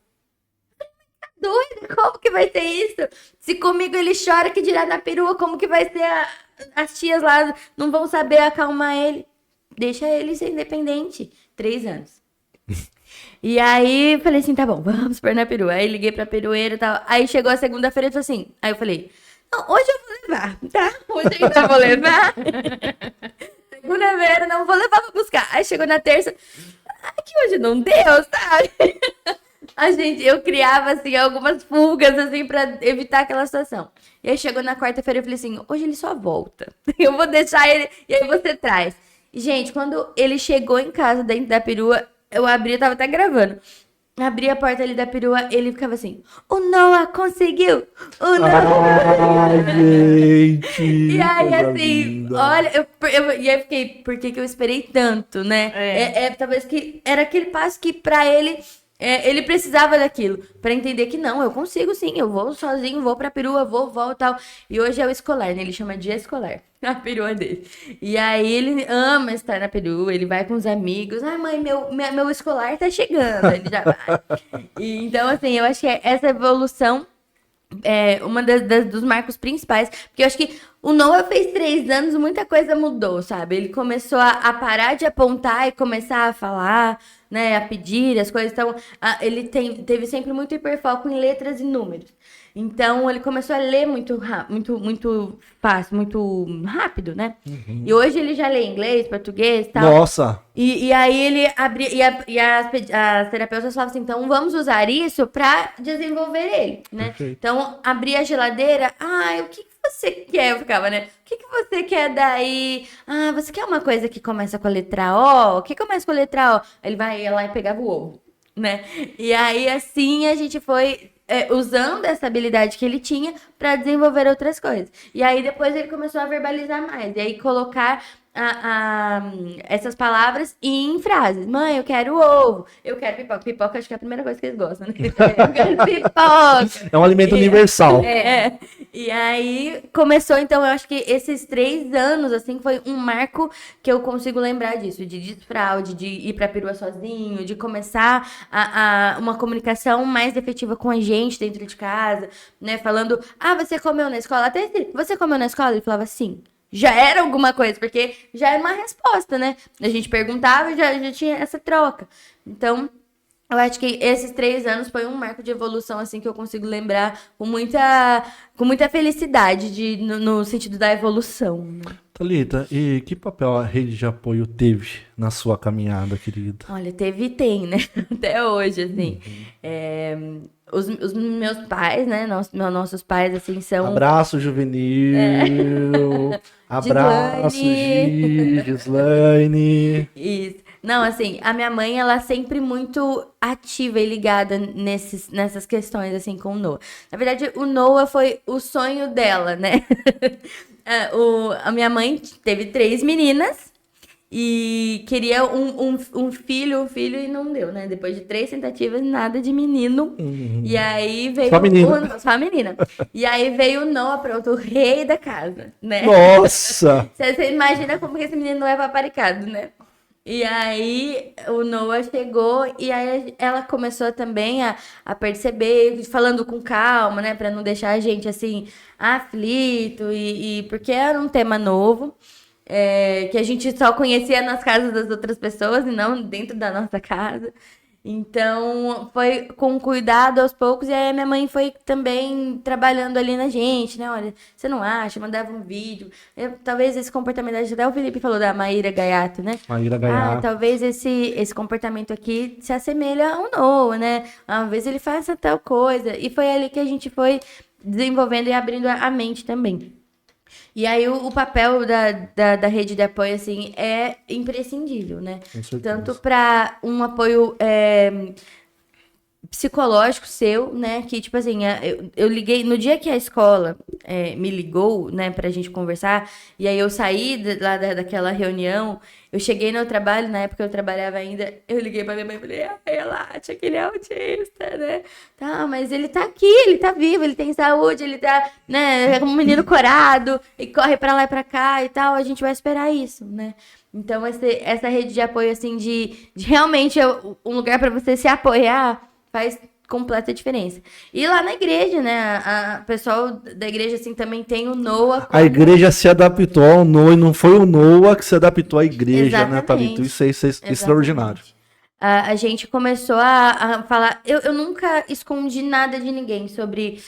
Tá doido? Como que vai ser isso? Se comigo ele chora, que dirá na perua, como que vai ser as tias lá, não vão saber acalmar ele. Deixa ele ser independente. 3 anos. E aí, falei assim, tá bom, vamos pôr na perua. Aí liguei pra perueira e tal. Aí chegou a segunda-feira e falou assim. Aí eu falei, não, hoje eu vou levar, tá? Hoje eu ainda vou levar. Segunda-feira, não vou levar pra buscar. Aí chegou na terça, que hoje não deu, sabe? Eu criava, assim, algumas fugas, assim, pra evitar aquela situação. E aí chegou na quarta-feira eu falei assim, hoje ele só volta. Eu vou deixar ele, e aí você traz. E, gente, quando ele chegou em casa dentro da perua, eu abri, eu tava até gravando. Abri a porta ali da perua, ele ficava assim, o Noah conseguiu! O Noah! Ai, gente! E aí, coisa assim, linda. olha, e aí fiquei, por que que eu esperei tanto, né? Talvez que era aquele passo que pra ele, ele precisava daquilo, pra entender que não, eu consigo sim, eu vou sozinho, vou pra perua, volto e tal. E hoje é o escolar, né? Ele chama dia escolar, a perua dele. E aí ele ama estar na perua, ele vai com os amigos. Ai, mãe, meu escolar tá chegando, ele já vai. E, então, assim, eu acho que essa evolução uma dos marcos principais, porque eu acho que o Noah fez 3 anos, muita coisa mudou, sabe? Ele começou a parar de apontar e começar a falar, né? A pedir as coisas. Então, ele teve sempre muito hiperfoco em letras e números. Então, ele começou a ler muito fácil, muito rápido, né? E hoje ele já lê inglês, português e tal. Nossa! E aí ele abria, e as terapeutas falavam assim, então vamos usar isso para desenvolver ele, né? Perfeito. Então, abria a geladeira, o que você quer? Eu ficava, né? O que você quer daí? Você quer uma coisa que começa com a letra O? O que começa com a letra O? Ele vai lá e pegava o ovo. né? E aí, assim, a gente foi usando essa habilidade que ele tinha para desenvolver outras coisas. E aí, depois ele começou a verbalizar mais. E aí, colocar essas palavras em frases. Mãe, eu quero ovo. Eu quero pipoca. Pipoca, acho que é a primeira coisa que eles gostam, né? Eu quero pipoca. É um alimento universal. E aí começou, então, eu acho que esses 3 anos, assim, foi um marco que eu consigo lembrar disso, de desfraude, de ir pra perua sozinho, de começar uma comunicação mais efetiva com a gente dentro de casa, né? Falando, você comeu na escola? Até esse, você comeu na escola? Ele falava, sim. Já era alguma coisa, porque já era uma resposta, né? A gente perguntava e já tinha essa troca. Então, eu acho que esses 3 anos foi um marco de evolução, assim, que eu consigo lembrar com muita felicidade no sentido da evolução, né? Thalita, e que papel a rede de apoio teve na sua caminhada, querida? Olha, teve e tem, né? Até hoje, assim. Os meus pais, né? Nossos pais, assim, são... Abraço, Juvenil. Abraço, Gislaine. Isso. Não, assim, a minha mãe, ela é sempre muito ativa e ligada nessas questões, assim, com o Noah. Na verdade, o Noah foi o sonho dela, né? A minha mãe teve 3 meninas e queria um filho e não deu, né? Depois de 3 tentativas, nada de menino. E aí veio... Só menina. Só menina. E aí veio o Noah, pronto, o rei da casa, né? Nossa! Você imagina como que esse menino não é paparicado, né? E aí o Noah chegou e aí ela começou também a perceber, falando com calma, né? Pra não deixar a gente assim, aflito, porque era um tema novo, que a gente só conhecia nas casas das outras pessoas e não dentro da nossa casa. Então, foi com cuidado aos poucos, e aí a minha mãe foi também trabalhando ali na gente, né? Olha, você não acha? Mandava um vídeo. Talvez esse comportamento, até o Felipe falou da Maíra Gaiato, né? Maíra Gaiato. Talvez esse comportamento aqui se assemelha ao Noah, né? Às vezes ele faça tal coisa. E foi ali que a gente foi desenvolvendo e abrindo a mente também. E aí o papel da rede de apoio, assim, é imprescindível, né? Com certeza. Tanto para um apoio psicológico seu, né? Que, tipo assim, eu liguei... No dia que a escola me ligou, né? Pra gente conversar, e aí eu saí lá daquela reunião, eu cheguei no trabalho, na época eu trabalhava ainda, eu liguei pra minha mãe e falei, relaxa, que ele é autista, né? Tá, mas ele tá aqui, ele tá vivo, ele tem saúde, ele tá, né? É um menino corado, e corre pra lá e pra cá e tal, a gente vai esperar isso, né? Então, essa rede de apoio, assim, de realmente um lugar pra você se apoiar, faz completa diferença. E lá na igreja, né? O pessoal da igreja, assim, também tem o Noah. A igreja se adaptou ao Noah e não foi o Noah que se adaptou à igreja, né, Thalita? Isso é extraordinário. A gente começou a falar... Eu nunca escondi nada de ninguém sobre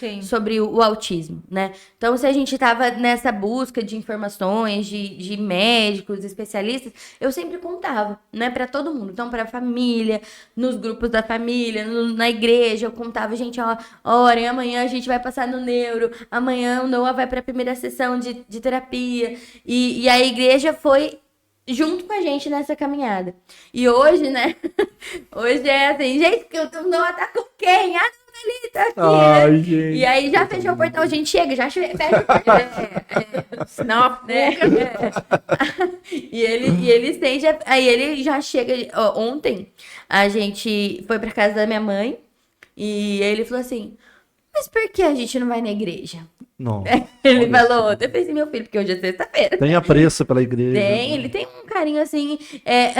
o autismo, né? Então, se a gente tava nessa busca de informações, de médicos, especialistas, eu sempre contava, né? Pra todo mundo. Então, pra família, nos grupos da família, na igreja, eu contava, gente, orem, amanhã a gente vai passar no neuro, amanhã o Noah vai pra primeira sessão de terapia. E a igreja foi junto com a gente nessa caminhada. E hoje, né? Hoje é assim, gente, que o Noah tá com quem? Não, ali, tá aqui. Ai, né? gente. E aí já fechou o portão, a gente chega, já fecha o portão. Senão, Né? E ele sente, aí ele já chega. Ontem a gente foi pra casa da minha mãe e ele falou assim: mas por que a gente não vai na igreja? Não. Ele falou, defende meu filho, porque hoje é sexta-feira. Tem apreço pela igreja. Ele tem um carinho assim.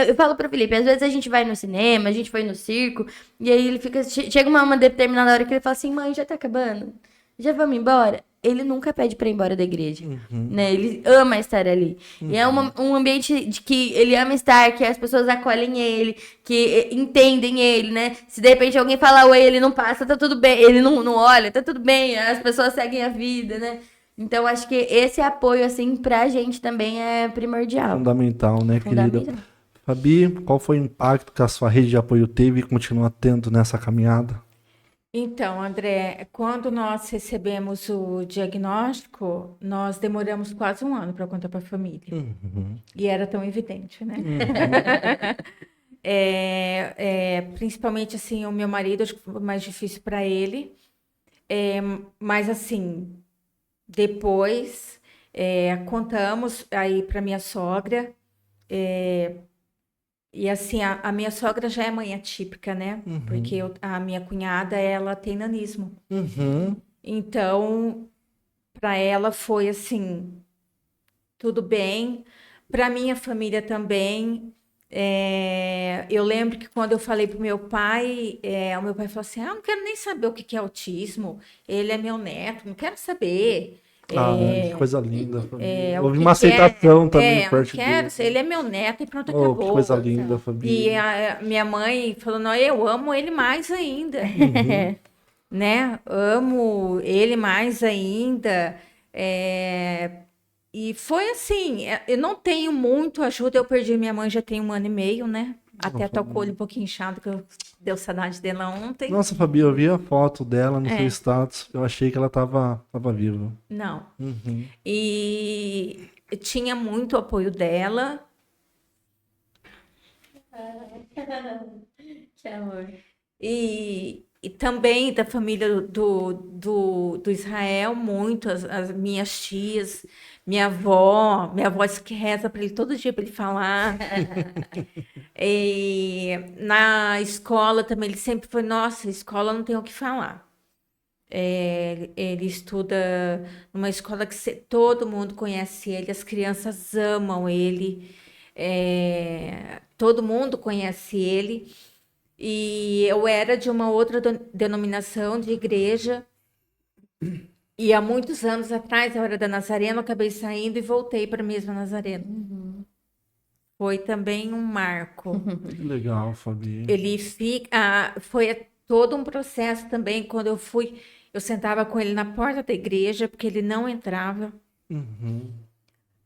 Eu falo pro Felipe, às vezes a gente vai no cinema, a gente foi no circo, e aí ele fica. Chega uma determinada hora que ele fala assim: mãe, já tá acabando? Já vamos embora? Ele nunca pede pra ir embora da igreja. Né? Ele ama estar ali. E é um ambiente de que ele ama estar, que as pessoas acolhem ele, que entendem ele, né? Se de repente alguém fala oi, ele não passa, tá tudo bem. Ele não olha, tá tudo bem. As pessoas seguem a vida, né? Então, acho que esse apoio, assim, pra gente também é primordial. Fundamental, né, Fundamental. querida? Fabi, qual foi o impacto que a sua rede de apoio teve e continua tendo nessa caminhada? Então, André, quando nós recebemos o diagnóstico, nós demoramos quase 1 ano para contar para a família. E era tão evidente, né? Principalmente, assim, o meu marido, acho que foi mais difícil para ele. Mas, assim, depois contamos aí para minha sogra. E, assim, a minha sogra já é mãe atípica, né? Porque a minha cunhada, ela tem nanismo. Uhum. Então, para ela foi, assim, tudo bem. Para minha família também. Eu lembro que quando eu falei pro meu pai, o meu pai falou assim: não quero nem saber o que que é autismo, ele é meu neto, não quero saber. Ai, que coisa linda, Fabi. O Houve que uma que aceitação também por não parte quero, dele. ele é meu neto e pronto, Oh, que acabou. coisa linda, Fabi. E a minha mãe falou: não, eu amo ele mais ainda, né? Amo ele mais ainda. E foi assim, eu não tenho muito ajuda, eu perdi minha mãe já tem 1 ano e meio, né? Até tô com o olho um pouquinho inchado, que eu deu saudade dela ontem. Nossa, Fabi, eu vi a foto dela no seu É. status. Eu achei que ela tava viva. Não. Uhum. E tinha muito apoio dela. Que amor. E também da família do Israel, muito, as minhas tias, minha avó disse que reza para ele todo dia para ele falar. E na escola também, ele sempre foi, nossa, escola não tem o que falar. Ele estuda numa escola que todo mundo conhece ele, as crianças amam ele, todo mundo conhece ele. E eu era de uma outra denominação de igreja. E há muitos anos atrás, eu era da Nazareno, acabei saindo e voltei para a mesma Nazareno. Foi também um marco. Que legal, Fabi. Ele foi todo um processo também. Quando eu fui, eu sentava com ele na porta da igreja, porque ele não entrava. Uhum.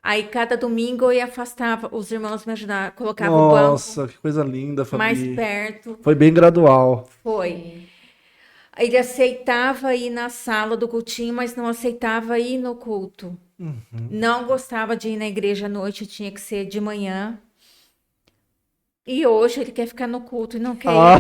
Aí, cada domingo, eu ia afastava, os irmãos me ajudavam, colocava o banco Nossa, que coisa linda, Fabi. mais perto. Foi bem gradual. Foi. Ele aceitava ir na sala do cultinho, mas não aceitava ir no culto. Não gostava de ir na igreja à noite, tinha que ser de manhã. E hoje ele quer ficar no culto e não quer ir.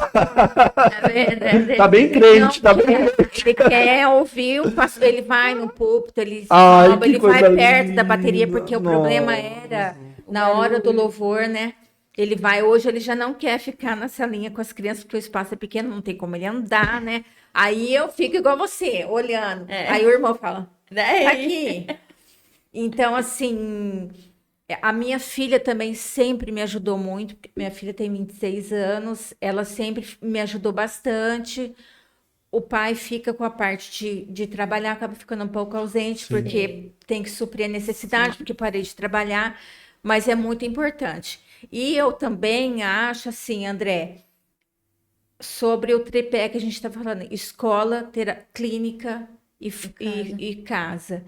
Tá bem crente, tá bem crente. Ele quer ouvir o pastor, ele vai no púlpito, ele Ai, sobe, que ele vai coisa perto da bateria, linda. porque o problema era na hora do louvor, né? Ele vai, hoje ele já não quer ficar na salinha com as crianças, porque o espaço é pequeno, não tem como ele andar, né? Aí eu fico igual você, olhando. Aí o irmão fala, tá aqui. Então, assim, a minha filha também sempre me ajudou muito, porque minha filha tem 26 anos, ela sempre me ajudou bastante. O pai fica com a parte de trabalhar, acaba ficando um pouco ausente, porque tem que suprir a necessidade, porque parei de trabalhar, mas é muito importante. E eu também acho assim, André, sobre o tripé que a gente está falando, escola, clínica e casa.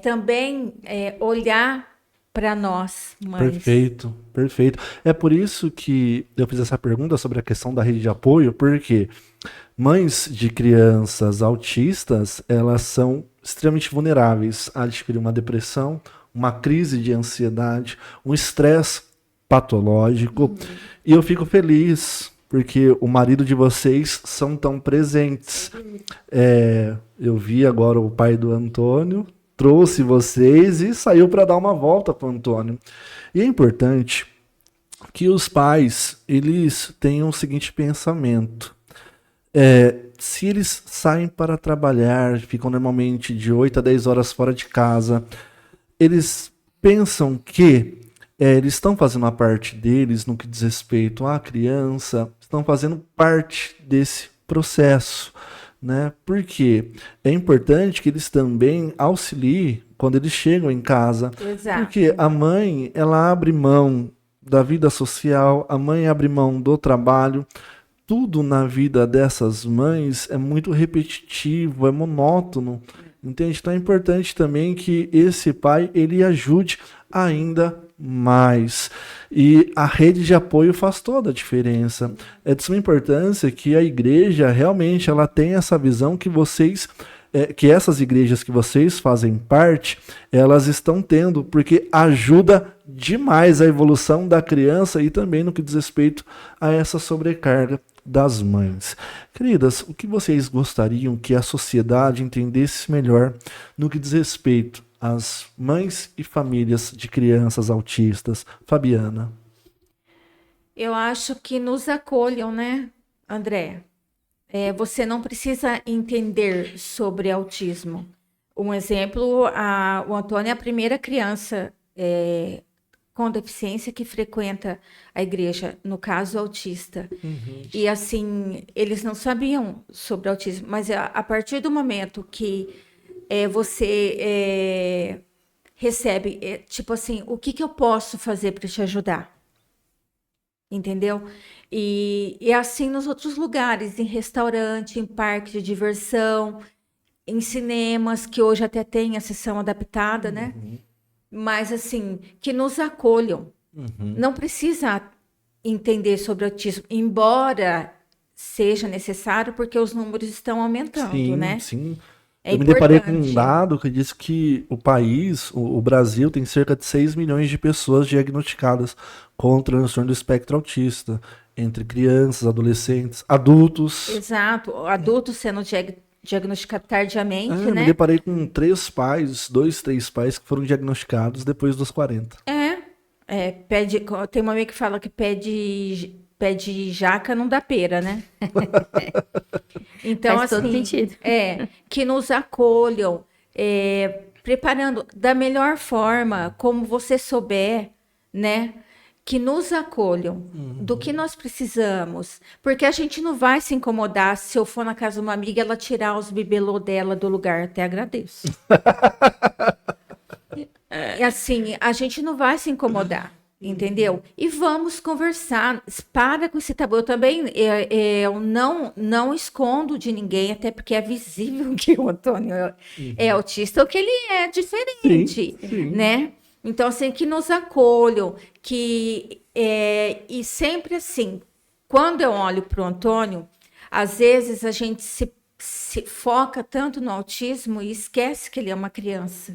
Também olhar para nós, mães. Perfeito, perfeito. É por isso que eu fiz essa pergunta sobre a questão da rede de apoio, porque mães de crianças autistas, elas são extremamente vulneráveis a adquirir uma depressão, uma crise de ansiedade, um estresse patológico. E eu fico feliz porque o marido de vocês são tão presentes. Eu vi agora o pai do Antônio, trouxe vocês e saiu para dar uma volta para o Antônio. E é importante que os pais, eles tenham o seguinte pensamento. Se eles saem para trabalhar, ficam normalmente de 8 a 10 horas fora de casa, eles pensam que eles estão fazendo a parte deles no que diz respeito à criança, estão fazendo parte desse processo, né? Porque é importante que eles também auxiliem quando eles chegam em casa. Exato. Porque a mãe, ela abre mão da vida social, a mãe abre mão do trabalho. Tudo na vida dessas mães é muito repetitivo, é monótono, entende? Então é importante também que esse pai, ele ajude ainda mais. E a rede de apoio faz toda a diferença. É de suma importância que a igreja realmente ela tenha essa visão que vocês, que essas igrejas que vocês fazem parte, elas estão tendo, porque ajuda demais a evolução da criança e também no que diz respeito a essa sobrecarga das mães. Queridas, o que vocês gostariam que a sociedade entendesse melhor no que diz respeito às mães e famílias de crianças autistas? Fabiana. Eu acho que nos acolham, né, André? Você não precisa entender sobre autismo. Um exemplo, o Antônio é a primeira criança com deficiência que frequenta a igreja, no caso, autista. E assim, eles não sabiam sobre autismo, mas a partir do momento que você recebe, tipo assim, o que eu posso fazer para te ajudar? Entendeu? E assim nos outros lugares, em restaurante, em parque de diversão, em cinemas, que hoje até tem a sessão adaptada, né? Mas assim, que nos acolham. Não precisa entender sobre autismo, embora seja necessário, porque os números estão aumentando, né? Sim. É Eu me deparei com um importante. dado que diz que o país, o Brasil, tem cerca de 6 milhões de pessoas diagnosticadas com transtorno do espectro autista, entre crianças, adolescentes, adultos. Exato. Adultos sendo diagnosticados tardiamente, Eu me né? deparei com 3 pais, 2, 3 pais que foram diagnosticados depois dos 40. Tem uma amiga que fala que pede jaca não dá pera, né? Então, Faz todo assim, sentido. que nos acolham, preparando da melhor forma, como você souber, né? Que nos acolham do que nós precisamos. Porque a gente não vai se incomodar se eu for na casa de uma amiga e ela tirar os bibelô dela do lugar. Até agradeço. E assim, a gente não vai se incomodar, entendeu? E vamos conversar. Para com esse tabu. Eu também eu não escondo de ninguém, até porque é visível que o Antônio é autista ou que ele é diferente, Sim. né? Então, assim, que nos acolham, e sempre assim, quando eu olho para o Antônio, às vezes a gente se foca tanto no autismo e esquece que ele é uma criança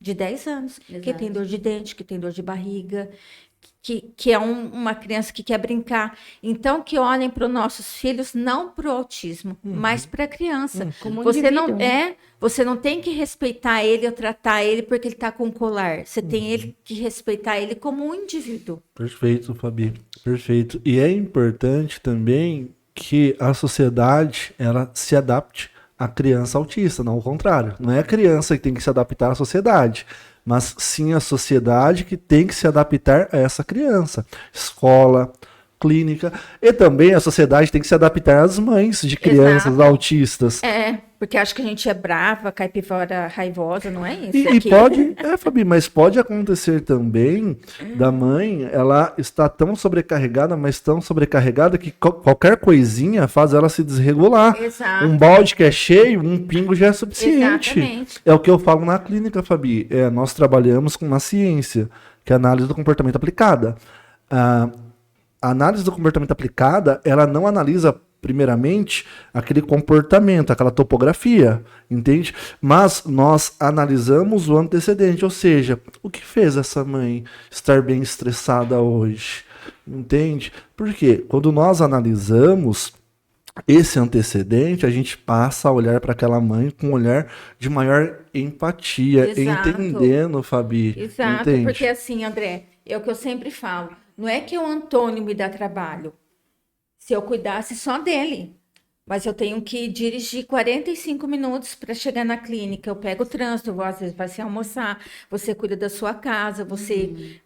de 10 anos, que Exato. tem dor de dente, que tem dor de barriga, que é uma criança que quer brincar. Então, que olhem para os nossos filhos, não para o autismo, mas para a criança. Como Você não indivíduo, você não tem que respeitar ele ou tratar ele porque ele está com colar. Você tem que respeitar ele como um indivíduo. Perfeito, Fabi. Perfeito. E é importante também que a sociedade ela se adapte à criança autista, não ao contrário. Não é a criança que tem que se adaptar à sociedade, mas sim a sociedade que tem que se adaptar a essa criança. Escola, clínica, e também a sociedade tem que se adaptar às mães de crianças Exato. autistas. Porque acho que a gente é brava, caipivara raivosa, não é isso? E pode, Fabi, mas pode acontecer também da mãe, ela está tão sobrecarregada, mas tão sobrecarregada que qualquer coisinha faz ela se desregular. Exato. Um balde que é cheio, um pingo já é suficiente. Exatamente. É o que eu falo na clínica, Fabi. Nós trabalhamos com uma ciência, que é a análise do comportamento aplicada. A análise do comportamento aplicada, ela não analisa primeiramente aquele comportamento, aquela topografia, entende? Mas nós analisamos o antecedente, ou seja, o que fez essa mãe estar bem estressada hoje, entende? Porque quando nós analisamos esse antecedente, a gente passa a olhar para aquela mãe com um olhar de maior empatia, Exato. entendendo, Fabi. Exato, Entende? porque assim, André, é o que eu sempre falo, não é que o Antônio me dá trabalho, se eu cuidasse só dele, mas eu tenho que dirigir 45 minutos para chegar na clínica, eu pego o trânsito, às vezes vai se almoçar, você cuida da sua casa, você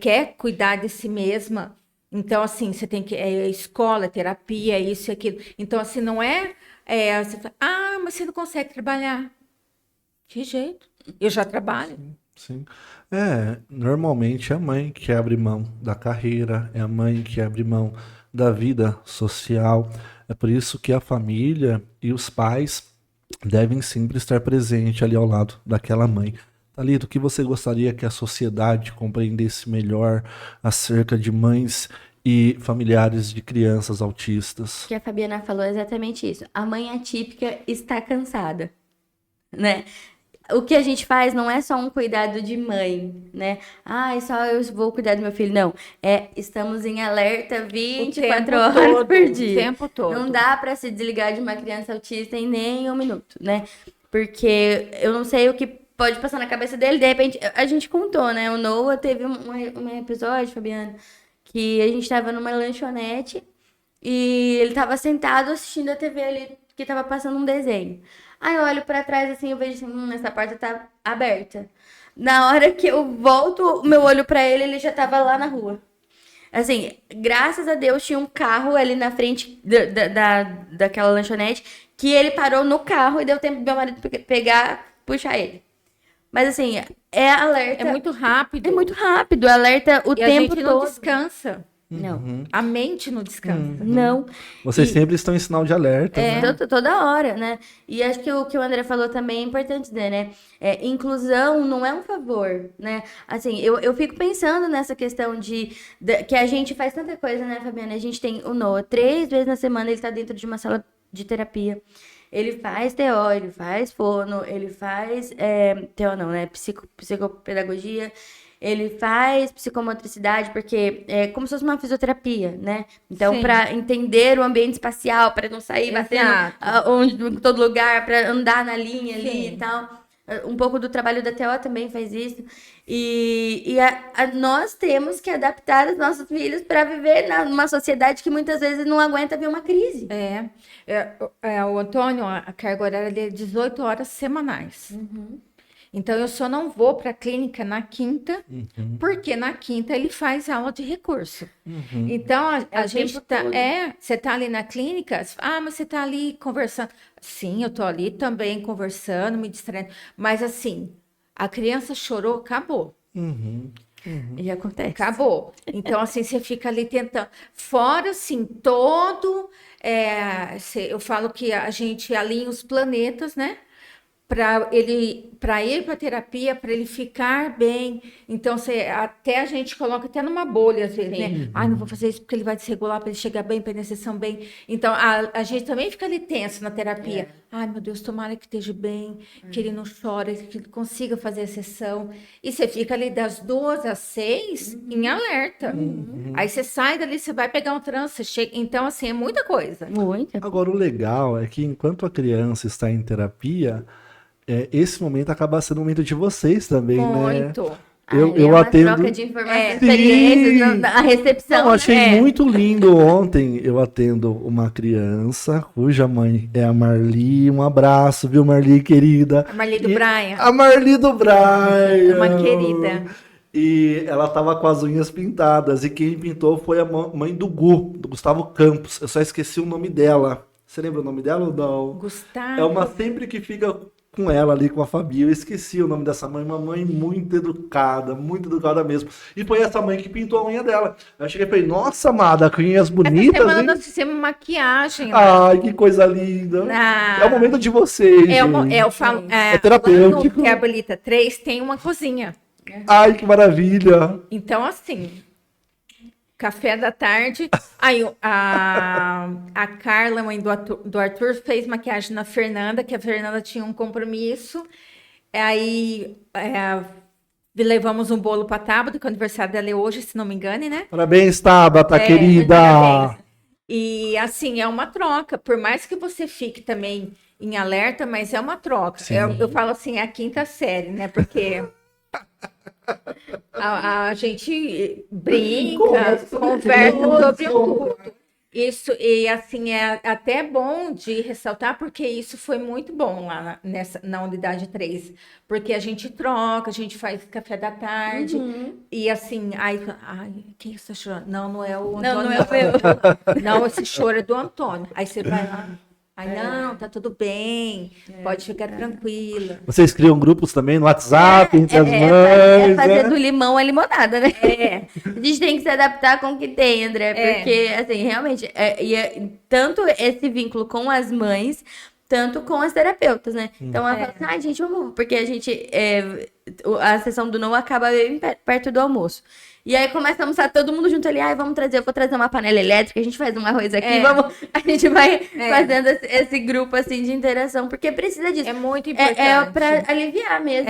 quer cuidar de si mesma, então assim, você tem que, escola, terapia, isso e aquilo, então assim, não você fala, mas você não consegue trabalhar, que jeito, eu já trabalho. Sim. Normalmente é a mãe que abre mão da carreira, é a mãe que abre mão da vida social. É por isso que a família e os pais devem sempre estar presentes ali ao lado daquela mãe. Thalita, o que você gostaria que a sociedade compreendesse melhor acerca de mães e familiares de crianças autistas? que a Fabiana falou é exatamente isso. A mãe atípica está cansada, né? o que a gente faz não é só um cuidado de mãe, né? Ah, só eu vou cuidar do meu filho. Não. Estamos em alerta 24 horas por dia. O tempo todo. Não dá para se desligar de uma criança autista em nem um minuto, né? Porque eu não sei o que pode passar na cabeça dele. De repente, a gente contou, né? O Noah teve um episódio, Fabiana, que a gente tava numa lanchonete e ele tava sentado assistindo a TV ali, que tava passando um desenho. Aí eu olho pra trás assim, eu vejo assim, essa porta tá aberta. Na hora que eu volto o meu olho pra ele, ele já tava lá na rua. Assim, graças a Deus tinha um carro ali na frente daquela lanchonete que ele parou no carro e deu tempo do meu marido pegar, puxar ele. Mas assim, é alerta. É muito rápido. É muito rápido, alerta o E a tempo gente não todo. descansa. Não. A mente não descansa. Não. Vocês sempre estão em sinal de alerta, né? Toda hora, né? E acho que o que o André falou também é importante, né? Inclusão não é um favor, né? Assim, eu fico pensando nessa questão que a gente faz tanta coisa, né, Fabiana? A gente tem o Noah, 3 vezes na semana ele tá dentro de uma sala de terapia. Ele faz TO, ele faz fono, ele faz... TO não, né? Psicopedagogia... Ele faz psicomotricidade porque é como se fosse uma fisioterapia, né? Então, para entender o ambiente espacial, para não sair batendo em todo lugar, para andar na linha ali e tal. Um pouco do trabalho da TO também faz isso. E nós temos que adaptar os nossos filhos para viver numa sociedade que muitas vezes não aguenta ver uma crise. O Antônio, a carga horária dele é 18 horas semanais. Então, eu só não vou para a clínica na quinta, porque na quinta ele faz aula de recurso. Então, a gente tá... Você está ali na clínica, mas você está ali conversando. Sim, eu estou ali também conversando, me distraindo. Mas, assim, a criança chorou, acabou. E acontece. Acabou. Então, assim, você fica ali tentando. Fora, assim, todo... eu falo que a gente alinha os planetas, né? Para ir para a terapia, para ele ficar bem. Então, até a gente coloca até numa bolha, às vezes, né? Não vou fazer isso porque ele vai desregular, para ele chegar bem, para ele sessão bem. Então, a gente também fica ali tenso na terapia. Ai, meu Deus, tomara que esteja bem, que ele não chore, que ele consiga fazer a sessão. E você fica ali das 2 às 6 em alerta. Aí você sai dali, você vai pegar um trânsito, chega... Então, assim, é muita coisa. Muita. Agora, o legal é que enquanto a criança está em terapia, esse momento acaba sendo o momento de vocês também, né? Muito. Eu uma atendo... troca de informações, experiências, a recepção. Não, achei muito lindo ontem. Eu atendo uma criança cuja mãe é a Marli. Um abraço, viu, Marli, querida? A Marli do Brian. A Marli do Brian. Uma querida. E ela tava com as unhas pintadas. E quem pintou foi a mãe do do Gustavo Campos. Eu só esqueci o nome dela. Você lembra o nome dela ou não? Gustavo. É uma sempre que fica com ela ali, com a Fabi. Eu esqueci o nome dessa mãe, uma mãe muito educada mesmo. E foi essa mãe que pintou a unha dela. Eu cheguei e falei, nossa, amada, que unhas bonitas, Essa semana hein? nós fizemos maquiagem. Ai, que coisa linda. É o momento de vocês, gente. Eu falo, É terapêutico. No que habilita 3 tem uma cozinha. Ai, que maravilha. Então, assim, café da tarde. Aí a Carla, mãe do Arthur, fez maquiagem na Fernanda, que a Fernanda tinha um compromisso. Aí levamos um bolo para Tabata, que o aniversário dela é hoje, se não me engane, né? Parabéns, Tabata, querida. Parabéns. E assim, é uma troca. Por mais que você fique também em alerta, mas é uma troca. Eu falo assim, é a 5ª série, né? Porque a gente brinca, conversa sobre tudo. Isso, e assim, é até bom de ressaltar, porque isso foi muito bom lá na unidade 3. Porque a gente troca, a gente faz café da tarde, e assim, quem está chorando? Não é o Antônio. Não é o meu. Não, esse choro é do Antônio. Aí você vai lá. Não, tá tudo bem, pode ficar tranquila. Vocês criam grupos também no WhatsApp, entre as mães, fazer né? do limão a limonada, né? A gente tem que se adaptar com o que tem, André, porque, assim, realmente, tanto esse vínculo com as mães, tanto com as terapeutas, né? Então, ela fala assim, gente, vamos... Porque a gente a sessão do Noah acaba bem perto do almoço. E aí começamos a estar todo mundo junto ali, vamos trazer, eu vou trazer uma panela elétrica, a gente faz um arroz aqui, a gente vai fazendo esse grupo, assim, de interação, porque precisa disso. É muito importante. É pra aliviar mesmo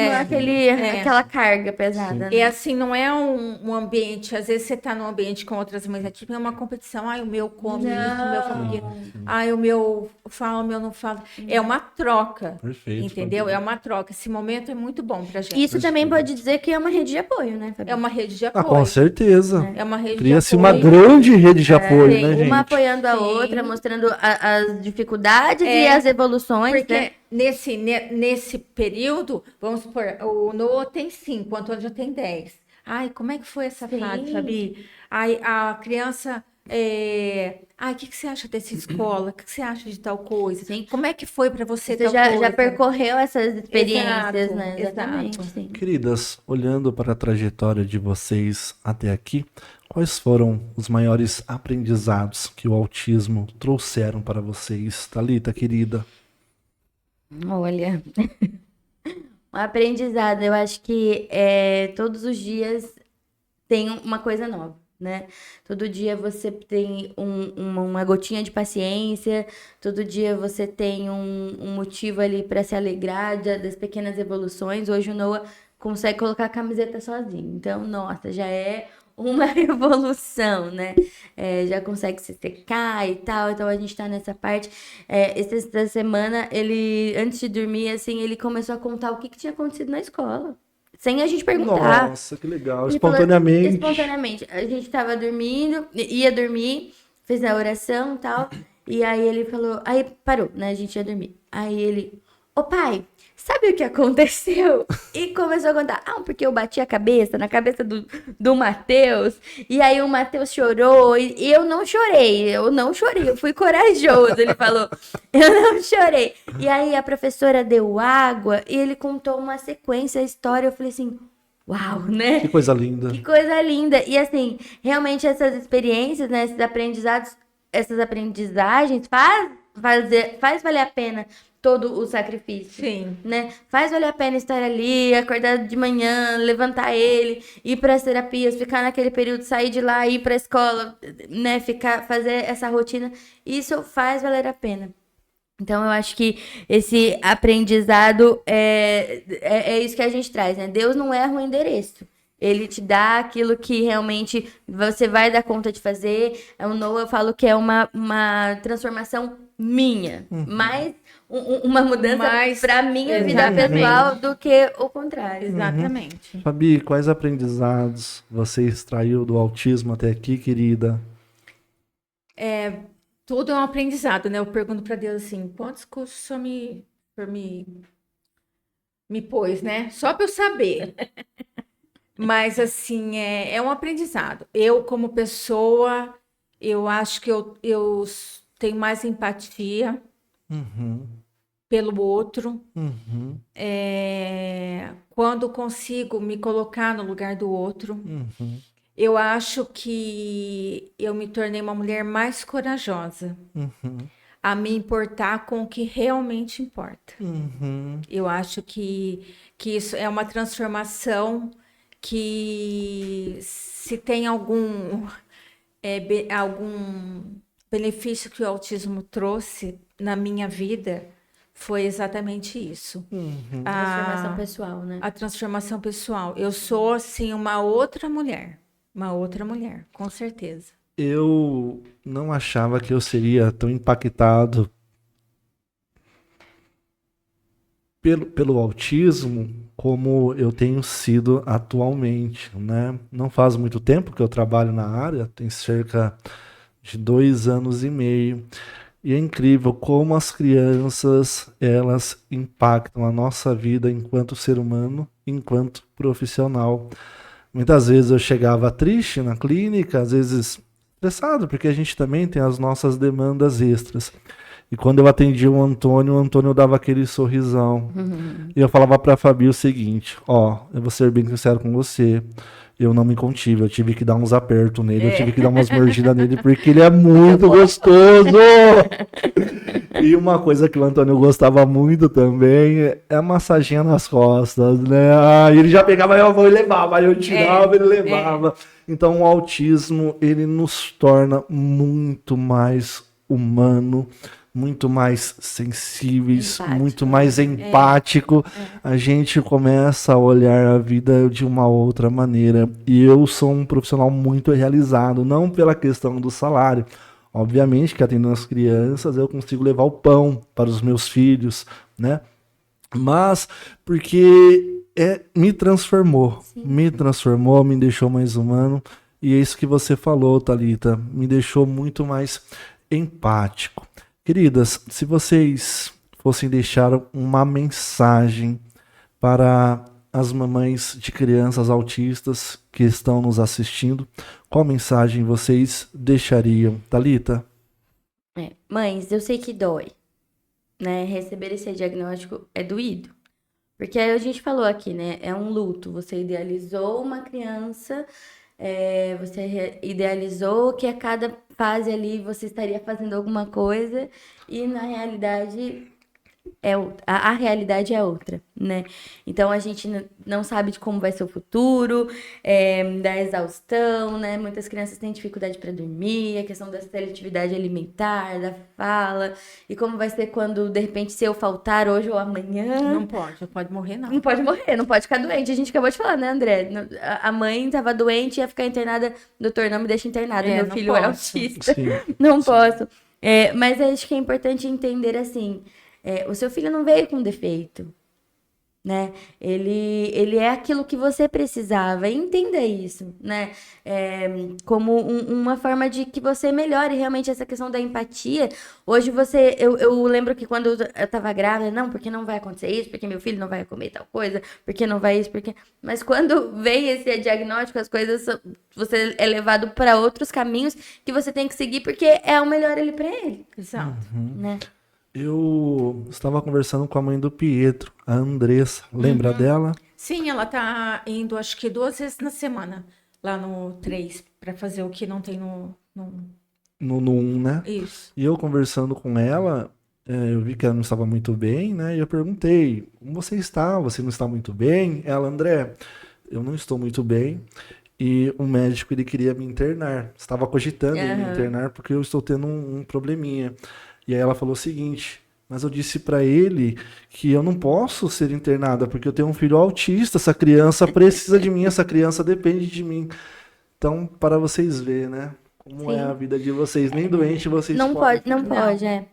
aquela carga pesada. E assim, não é um ambiente, às vezes você tá num ambiente com outras mães, é tipo uma competição, o meu come isso, o meu come aquilo, o meu fala, o meu não fala. É uma troca, Perfeito, entendeu? Fabi. É uma troca. Esse momento é muito bom pra gente. Isso também pode dizer que é uma rede de apoio, né, Fabi? É uma rede de Com apoio. certeza. É uma rede Cria-se de uma apoio. grande rede de apoio, sim. né, gente? Uma apoiando a Sim. outra, mostrando as dificuldades e as evoluções, Porque né? nesse período, vamos supor, o Noah tem 5, o Antônio já tem 10. Ai, como é que foi essa fase, Fabi? Ai, a criança... o que você acha dessa escola? O que você acha de tal coisa? Sim. Como é que foi para você Você tal já coisa? percorreu essas experiências, Exato, né? Exatamente. exato. Sim. Queridas, olhando para a trajetória de vocês até aqui, quais foram os maiores aprendizados que o autismo trouxeram para vocês? Thalita, querida. Olha, um aprendizado, eu acho que todos os dias tem uma coisa nova, né? Todo dia você tem uma gotinha de paciência, todo dia você tem um motivo ali para se alegrar das pequenas evoluções. Hoje o Noah consegue colocar a camiseta sozinho, então, nossa, já é uma evolução, né? Já consegue se secar e tal, então a gente tá nessa parte. Essa semana, ele, antes de dormir, assim, ele começou a contar o que tinha acontecido na escola. Sem a gente perguntar. Nossa, que legal. Ele falou Espontaneamente. espontaneamente. A gente tava dormindo, ia dormir, fez a oração e tal. E aí ele falou, aí parou, né? A gente ia dormir. Aí ele, ô pai, sabe o que aconteceu? E começou a contar, porque eu bati a cabeça na cabeça do Matheus. E aí o Matheus chorou. E eu não chorei, eu fui corajoso. Ele falou, eu não chorei. E aí a professora deu água e ele contou uma sequência, a história. Eu falei assim, uau, né? Que coisa linda. Que coisa linda. E assim, realmente essas experiências, né, esses aprendizados, essas aprendizagens faz valer a pena todo o sacrifício. Sim. Né? Faz valer a pena estar ali, acordar de manhã, levantar ele, ir para as terapias, ficar naquele período, sair de lá, ir para a escola, né, fazer essa rotina. Isso faz valer a pena. Então, eu acho que esse aprendizado é isso que a gente traz, né? Deus não erra o endereço. Ele te dá aquilo que realmente você vai dar conta de fazer. O Noah, eu falo que é uma transformação minha. Mais uma mudança para minha vida pessoal do que o contrário. Exatamente. Fabi, quais aprendizados você extraiu do autismo até aqui, querida? Tudo é um aprendizado, né? Eu pergunto para Deus assim, quantos cursos o senhor me pôs, né? Só para eu saber. Mas, assim, é um aprendizado. Eu, como pessoa, eu acho que eu tenho mais empatia pelo outro. Quando consigo me colocar no lugar do outro. Eu acho que eu me tornei uma mulher mais corajosa a me importar com o que realmente importa. Eu acho que isso é uma transformação que, se tem algum benefício que o autismo trouxe na minha vida, foi exatamente isso. Transformação pessoal, né? A transformação pessoal. Eu sou, assim, uma outra mulher, com certeza. Eu não achava que eu seria tão impactado pelo autismo como eu tenho sido atualmente, né? Não faz muito tempo que eu trabalho na área, tem cerca de 2 anos e meio, e é incrível como as crianças, elas impactam a nossa vida enquanto ser humano, enquanto profissional. Muitas vezes eu chegava triste na clínica, às vezes estressado, porque a gente também tem as nossas demandas extras. E quando eu atendia o Antônio dava aquele sorrisão. E eu falava pra Fabi o seguinte, ó, eu vou ser bem sincero com você, eu não me contive, eu tive que dar uns apertos nele, eu tive que dar umas mordidas nele, porque ele é muito gostoso! E uma coisa que o Antônio gostava muito também é a massaginha nas costas, né? Ah, ele já pegava a minha mão e levava, aí eu tirava, ele levava. Então o autismo, ele nos torna muito mais humano, muito mais sensíveis, Empático. muito mais empático. A gente começa a olhar a vida de uma outra maneira. E eu sou um profissional muito realizado, não pela questão do salário. Obviamente que atendendo as crianças eu consigo levar o pão para os meus filhos, né? Mas porque me transformou, me deixou mais humano. E é isso que você falou, Thalita, me deixou muito mais empático. Queridas, se vocês fossem deixar uma mensagem para as mamães de crianças autistas que estão nos assistindo, qual mensagem vocês deixariam? Thalita? Mães, eu sei que dói, né? Receber esse diagnóstico é doído. Porque a gente falou aqui, né? É um luto. Você idealizou uma criança, você idealizou que a cada fase ali você estaria fazendo alguma coisa e na realidade a realidade é outra, né? Então a gente não sabe de como vai ser o futuro, da exaustão, né? Muitas crianças têm dificuldade para dormir, a questão da seletividade alimentar, da fala, e como vai ser quando, de repente, se eu faltar hoje ou amanhã. Não pode morrer, não. Não pode morrer, não pode ficar doente. A gente acabou de falar, né, André? A mãe tava doente e ia ficar internada. Doutor, não me deixa internada, meu não filho é posso. autista. Sim. Não posso. Mas acho que é importante entender assim: o seu filho não veio com defeito, né? Ele é aquilo que você precisava. Entenda isso, né? Como uma forma de que você melhore realmente essa questão da empatia. Hoje eu lembro que quando eu tava grávida, não, porque não vai acontecer isso, porque meu filho não vai comer tal coisa, porque não vai isso, porque... Mas quando vem esse diagnóstico, as coisas, você é levado para outros caminhos que você tem que seguir, porque é o melhor ali para ele, Exato. né? Eu estava conversando com a mãe do Pietro, a Andressa. Lembra dela? Sim, ela tá indo, acho que 2 vezes na semana, lá no 3, para fazer o que não tem no... No 1, né? Isso. E eu conversando com ela, eu vi que ela não estava muito bem, né? E eu perguntei, como você está? Você não está muito bem? Ela, André, eu não estou muito bem. E o médico, ele queria me internar. Estava cogitando em me internar porque eu estou tendo um probleminha. E aí ela falou o seguinte, mas eu disse para ele que eu não posso ser internada porque eu tenho um filho autista, essa criança precisa de mim, essa criança depende de mim. Então, para vocês verem, né? Como é a vida de vocês. Nem doente vocês Não podem pode, não ficar. pode,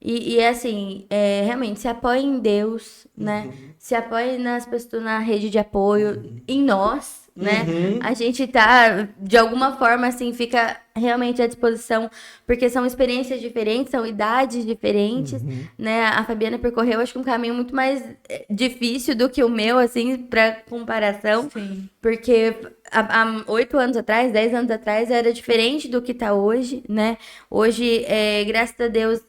E assim, realmente, se apoie em Deus, né? Se apoie nas pessoas, na rede de apoio, em nós, né? A gente tá, de alguma forma, assim, fica realmente à disposição, porque são experiências diferentes, são idades diferentes, né? A Fabiana percorreu, acho que um caminho muito mais difícil do que o meu, assim, para comparação. Sim. Porque há 8 anos atrás, 10 anos atrás, era diferente do que tá hoje, né? Hoje, graças a Deus,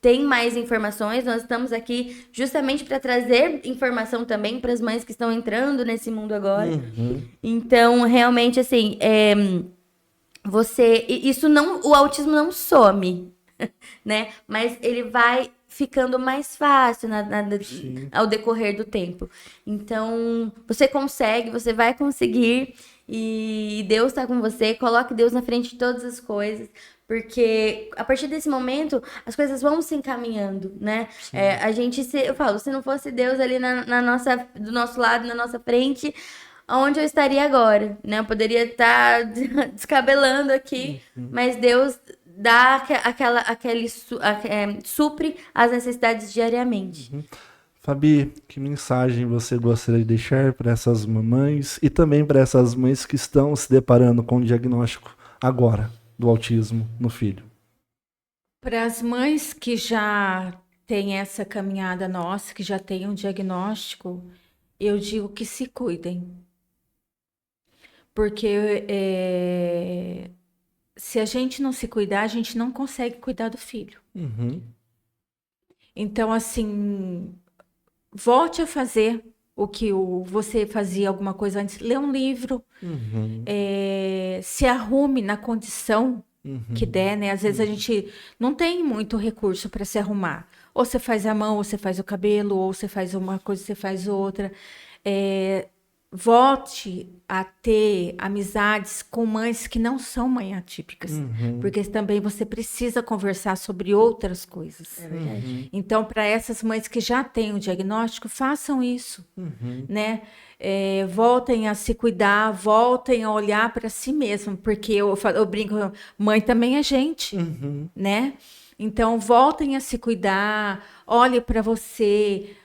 tem mais informações. Nós estamos aqui justamente para trazer informação também para as mães que estão entrando nesse mundo agora. Então, realmente, assim, o autismo não some, né? Mas ele vai ficando mais fácil ao decorrer do tempo. Então, você consegue, você vai conseguir, e Deus está com você. Coloque Deus na frente de todas as coisas, porque a partir desse momento as coisas vão se encaminhando, né? Eu falo, se não fosse Deus ali do nosso lado, na nossa frente, onde eu estaria agora, né? Eu poderia estar descabelando aqui, mas Deus dá supre as necessidades diariamente. Fabi, que mensagem você gostaria de deixar para essas mamães e também para essas mães que estão se deparando com o diagnóstico agora do autismo no filho? Para as mães que já têm essa caminhada nossa, que já têm um diagnóstico, eu digo que se cuidem. Porque se a gente não se cuidar, a gente não consegue cuidar do filho. Então, assim, volte a fazer o que você fazia alguma coisa antes. Lê um livro, se arrume na condição que der, né? Às vezes a gente não tem muito recurso para se arrumar. Ou você faz a mão, ou você faz o cabelo, ou você faz uma coisa, você faz outra. Volte a ter amizades com mães que não são mães atípicas, porque também você precisa conversar sobre outras coisas. É verdade. Então, para essas mães que já têm o diagnóstico, façam isso, né? Voltem a se cuidar, voltem a olhar para si mesmo, porque eu brinco, mãe também é gente, né? Então, voltem a se cuidar, olhe para você.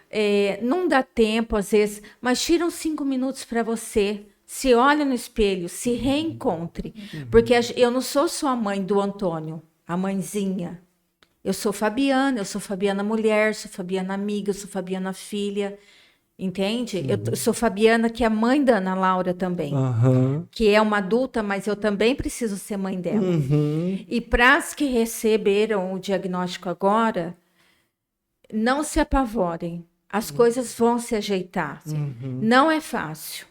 Não dá tempo, às vezes, mas tira uns 5 minutos para você. Se olha no espelho, se reencontre. Porque eu não sou só a mãe do Antônio, a mãezinha. Eu sou Fabiana mulher, sou Fabiana amiga, sou Fabiana filha. Entende? Eu sou Fabiana, que é mãe da Ana Laura também. Que é uma adulta, mas eu também preciso ser mãe dela. E para as que receberam o diagnóstico agora, não se apavorem. As coisas vão se ajeitar. Não é fácil.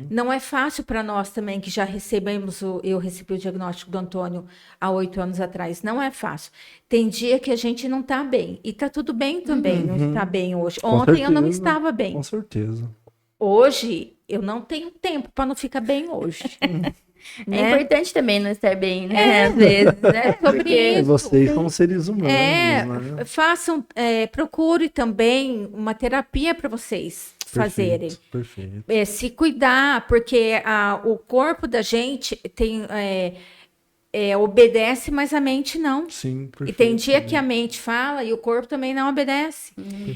Não é fácil para nós também, que já recebemos, eu recebi o diagnóstico do Antônio há 8 anos atrás. Não é fácil. Tem dia que a gente não está bem. E está tudo bem também, não está bem hoje. Ontem eu não estava bem. Com certeza. Hoje, eu não tenho tempo para não ficar bem hoje. É importante também não estar bem, né? Às vezes, né? Porque vocês são seres humanos, né? Façam, procure também uma terapia para vocês fazerem. Perfeito. Se cuidar, porque o corpo da gente tem, obedece, mas a mente não. Sim, perfeito. E tem dia que a mente fala e o corpo também não obedece.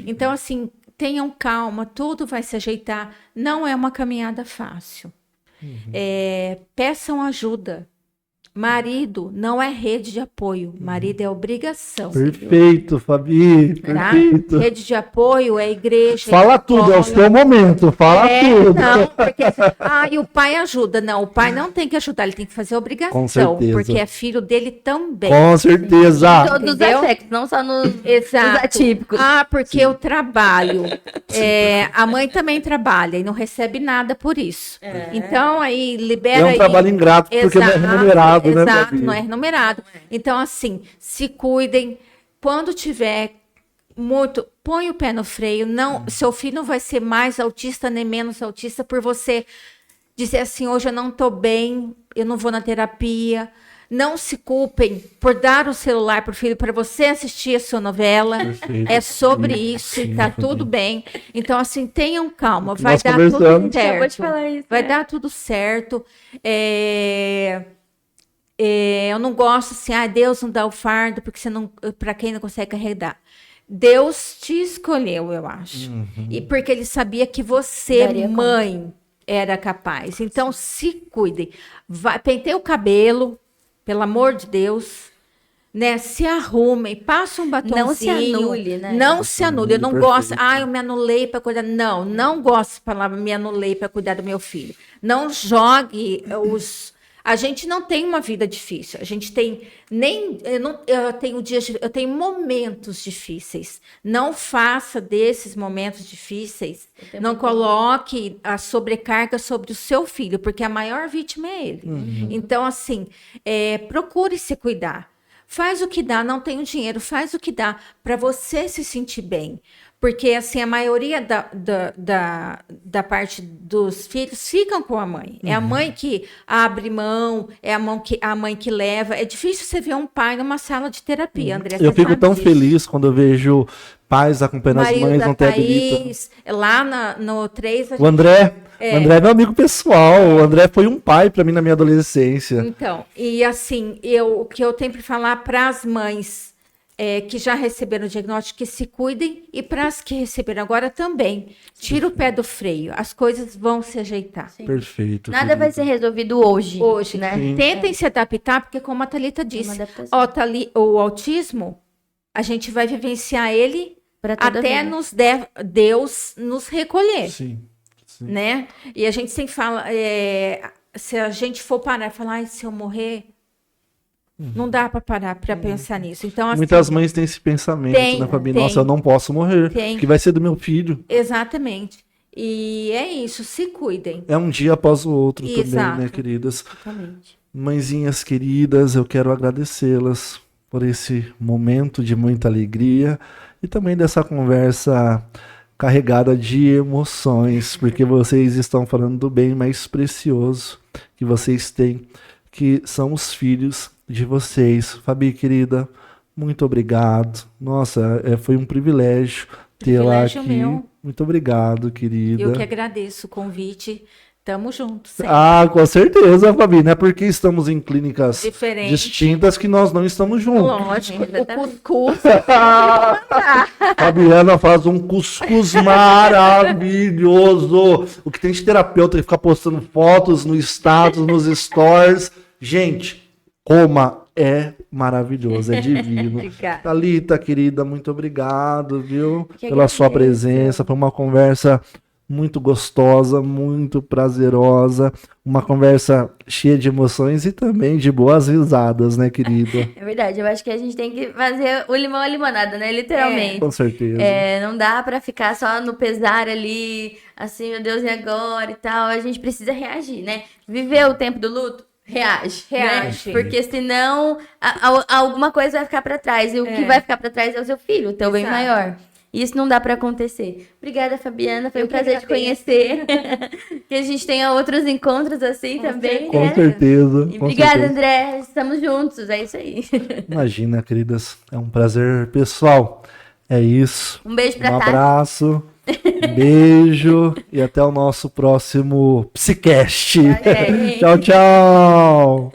Então, assim, tenham calma, tudo vai se ajeitar. Não é uma caminhada fácil. Peçam ajuda. Marido não é rede de apoio, marido é obrigação. Perfeito, Fabi. Tá? Perfeito. Rede de apoio é igreja. Fala tudo, é o seu momento. Fala tudo. Não, porque, e o pai ajuda. Não, o pai não tem que ajudar, ele tem que fazer obrigação. Com certeza. Porque é filho dele também. Com certeza. Em todos os aspectos, não só nos atípicos. Porque eu trabalho. A mãe também trabalha e não recebe nada por isso. Então, aí, libera... É um trabalho ingrato, porque não é remunerado, né, exato, Fabi? não é remunerado. Então, assim, se cuidem. Quando tiver muito, põe o pé no freio. Não, seu filho não vai ser mais autista nem menos autista por você dizer assim, hoje eu não estou bem, eu não vou na terapia. Não se culpem por dar o celular para o filho para você assistir a sua novela. Perfeito. É sobre isso e tá tudo bem. Então, assim, tenham calma. Vai Nós dar tudo conversamos. Acabou de certo. falar isso, Vai né? dar tudo certo. Eu não gosto assim, Deus não dá o fardo porque para quem não consegue carregar. Deus te escolheu, eu acho. E porque ele sabia que você, Daria mãe, era capaz. Então, se cuidem. Penteie o cabelo, pelo amor de Deus. Né? Se arrumem, passa um batonzinho. Não se anule, né? Não se anule. Eu não Perfeito. gosto. Eu me anulei para cuidar. Não gosto de palavra me anulei para cuidar do meu filho. Não jogue A gente não tem uma vida difícil. A gente tem eu tenho momentos difíceis. Não faça desses momentos difíceis. Não coloque a sobrecarga sobre o seu filho, porque a maior vítima é ele. Então, assim, procure se cuidar. Faz o que dá, não tenho dinheiro, faz o que dá para você se sentir bem. Porque, assim, a maioria da parte dos filhos ficam com a mãe. É a mãe que abre mão, é a mãe que leva. É difícil você ver um pai numa sala de terapia, André. Eu você fico sabe tão disso. feliz quando eu vejo pais acompanhando as Marido mães, da não ter habilita. Thaís, lá no 3... O André é meu amigo pessoal. O André foi um pai pra mim na minha adolescência. Então, e assim, o que eu tenho para falar para as mães que já receberam o diagnóstico, que se cuidem, e para as que receberam agora também, tira o pé do freio, as coisas vão se ajeitar. Perfeito. Nada vai ser resolvido hoje. Hoje, né? Tentem se adaptar, porque como a Thalita disse, adaptação. o autismo, a gente vai vivenciar ele Pra toda a até vida. Deus nos recolher. Sim. Né? E a gente sempre fala, se a gente for parar e falar, se eu morrer, Não dá para parar para pensar nisso. Então, assim, Muitas mães têm esse pensamento, tem, né, Fabi? tem. Nossa, eu não posso morrer, Tem. que vai ser do meu filho. exatamente. E é isso, se cuidem. É um dia após o outro também, Exato. né, queridas? Exatamente. Mãezinhas queridas, eu quero agradecê-las por esse momento de muita alegria e também dessa conversa carregada de emoções, porque vocês estão falando do bem mais precioso que vocês têm, que são os filhos de vocês. Fabi, querida, muito obrigado. Nossa, foi um privilégio tê-la Privilégio aqui. meu. Muito obrigado, querida. Eu que agradeço o convite. Tamo juntos. sempre. Ah, com certeza, Fabi. Não é porque estamos em clínicas Diferente. distintas que nós não estamos juntos. Lógico, o Exatamente. cuscuz. Fabiana faz um cuscuz maravilhoso. O que tem de terapeuta que ficar postando fotos no status, nos stories. Gente, coma, é maravilhoso, é divino. Obrigada. Thalita, querida, muito obrigado, viu? Que Pela sua agradeço. presença. Foi uma conversa muito gostosa, muito prazerosa, uma conversa cheia de emoções e também de boas risadas, né, querida? É verdade, eu acho que a gente tem que fazer o limão à limonada, né? Literalmente. Com certeza. Não dá pra ficar só no pesar ali, assim, meu Deus, e agora e tal. A gente precisa reagir, né? Viver o tempo do luto, reage. Reage. Né? Porque senão alguma coisa vai ficar pra trás. E o que vai ficar pra trás é o seu filho, o teu bem Exato. maior. Isso não dá pra acontecer. Obrigada, Fabiana. Foi Eu um que prazer te agradeço. conhecer. Que a gente tenha outros encontros assim Com também, Com né? certeza. E com obrigada, certeza. André. Estamos juntos. É isso aí. Imagina, queridas. É um prazer pessoal. É isso. Um beijo pra Um Tati. abraço. Um beijo. E até o nosso próximo Psicast. Até. Tchau, tchau.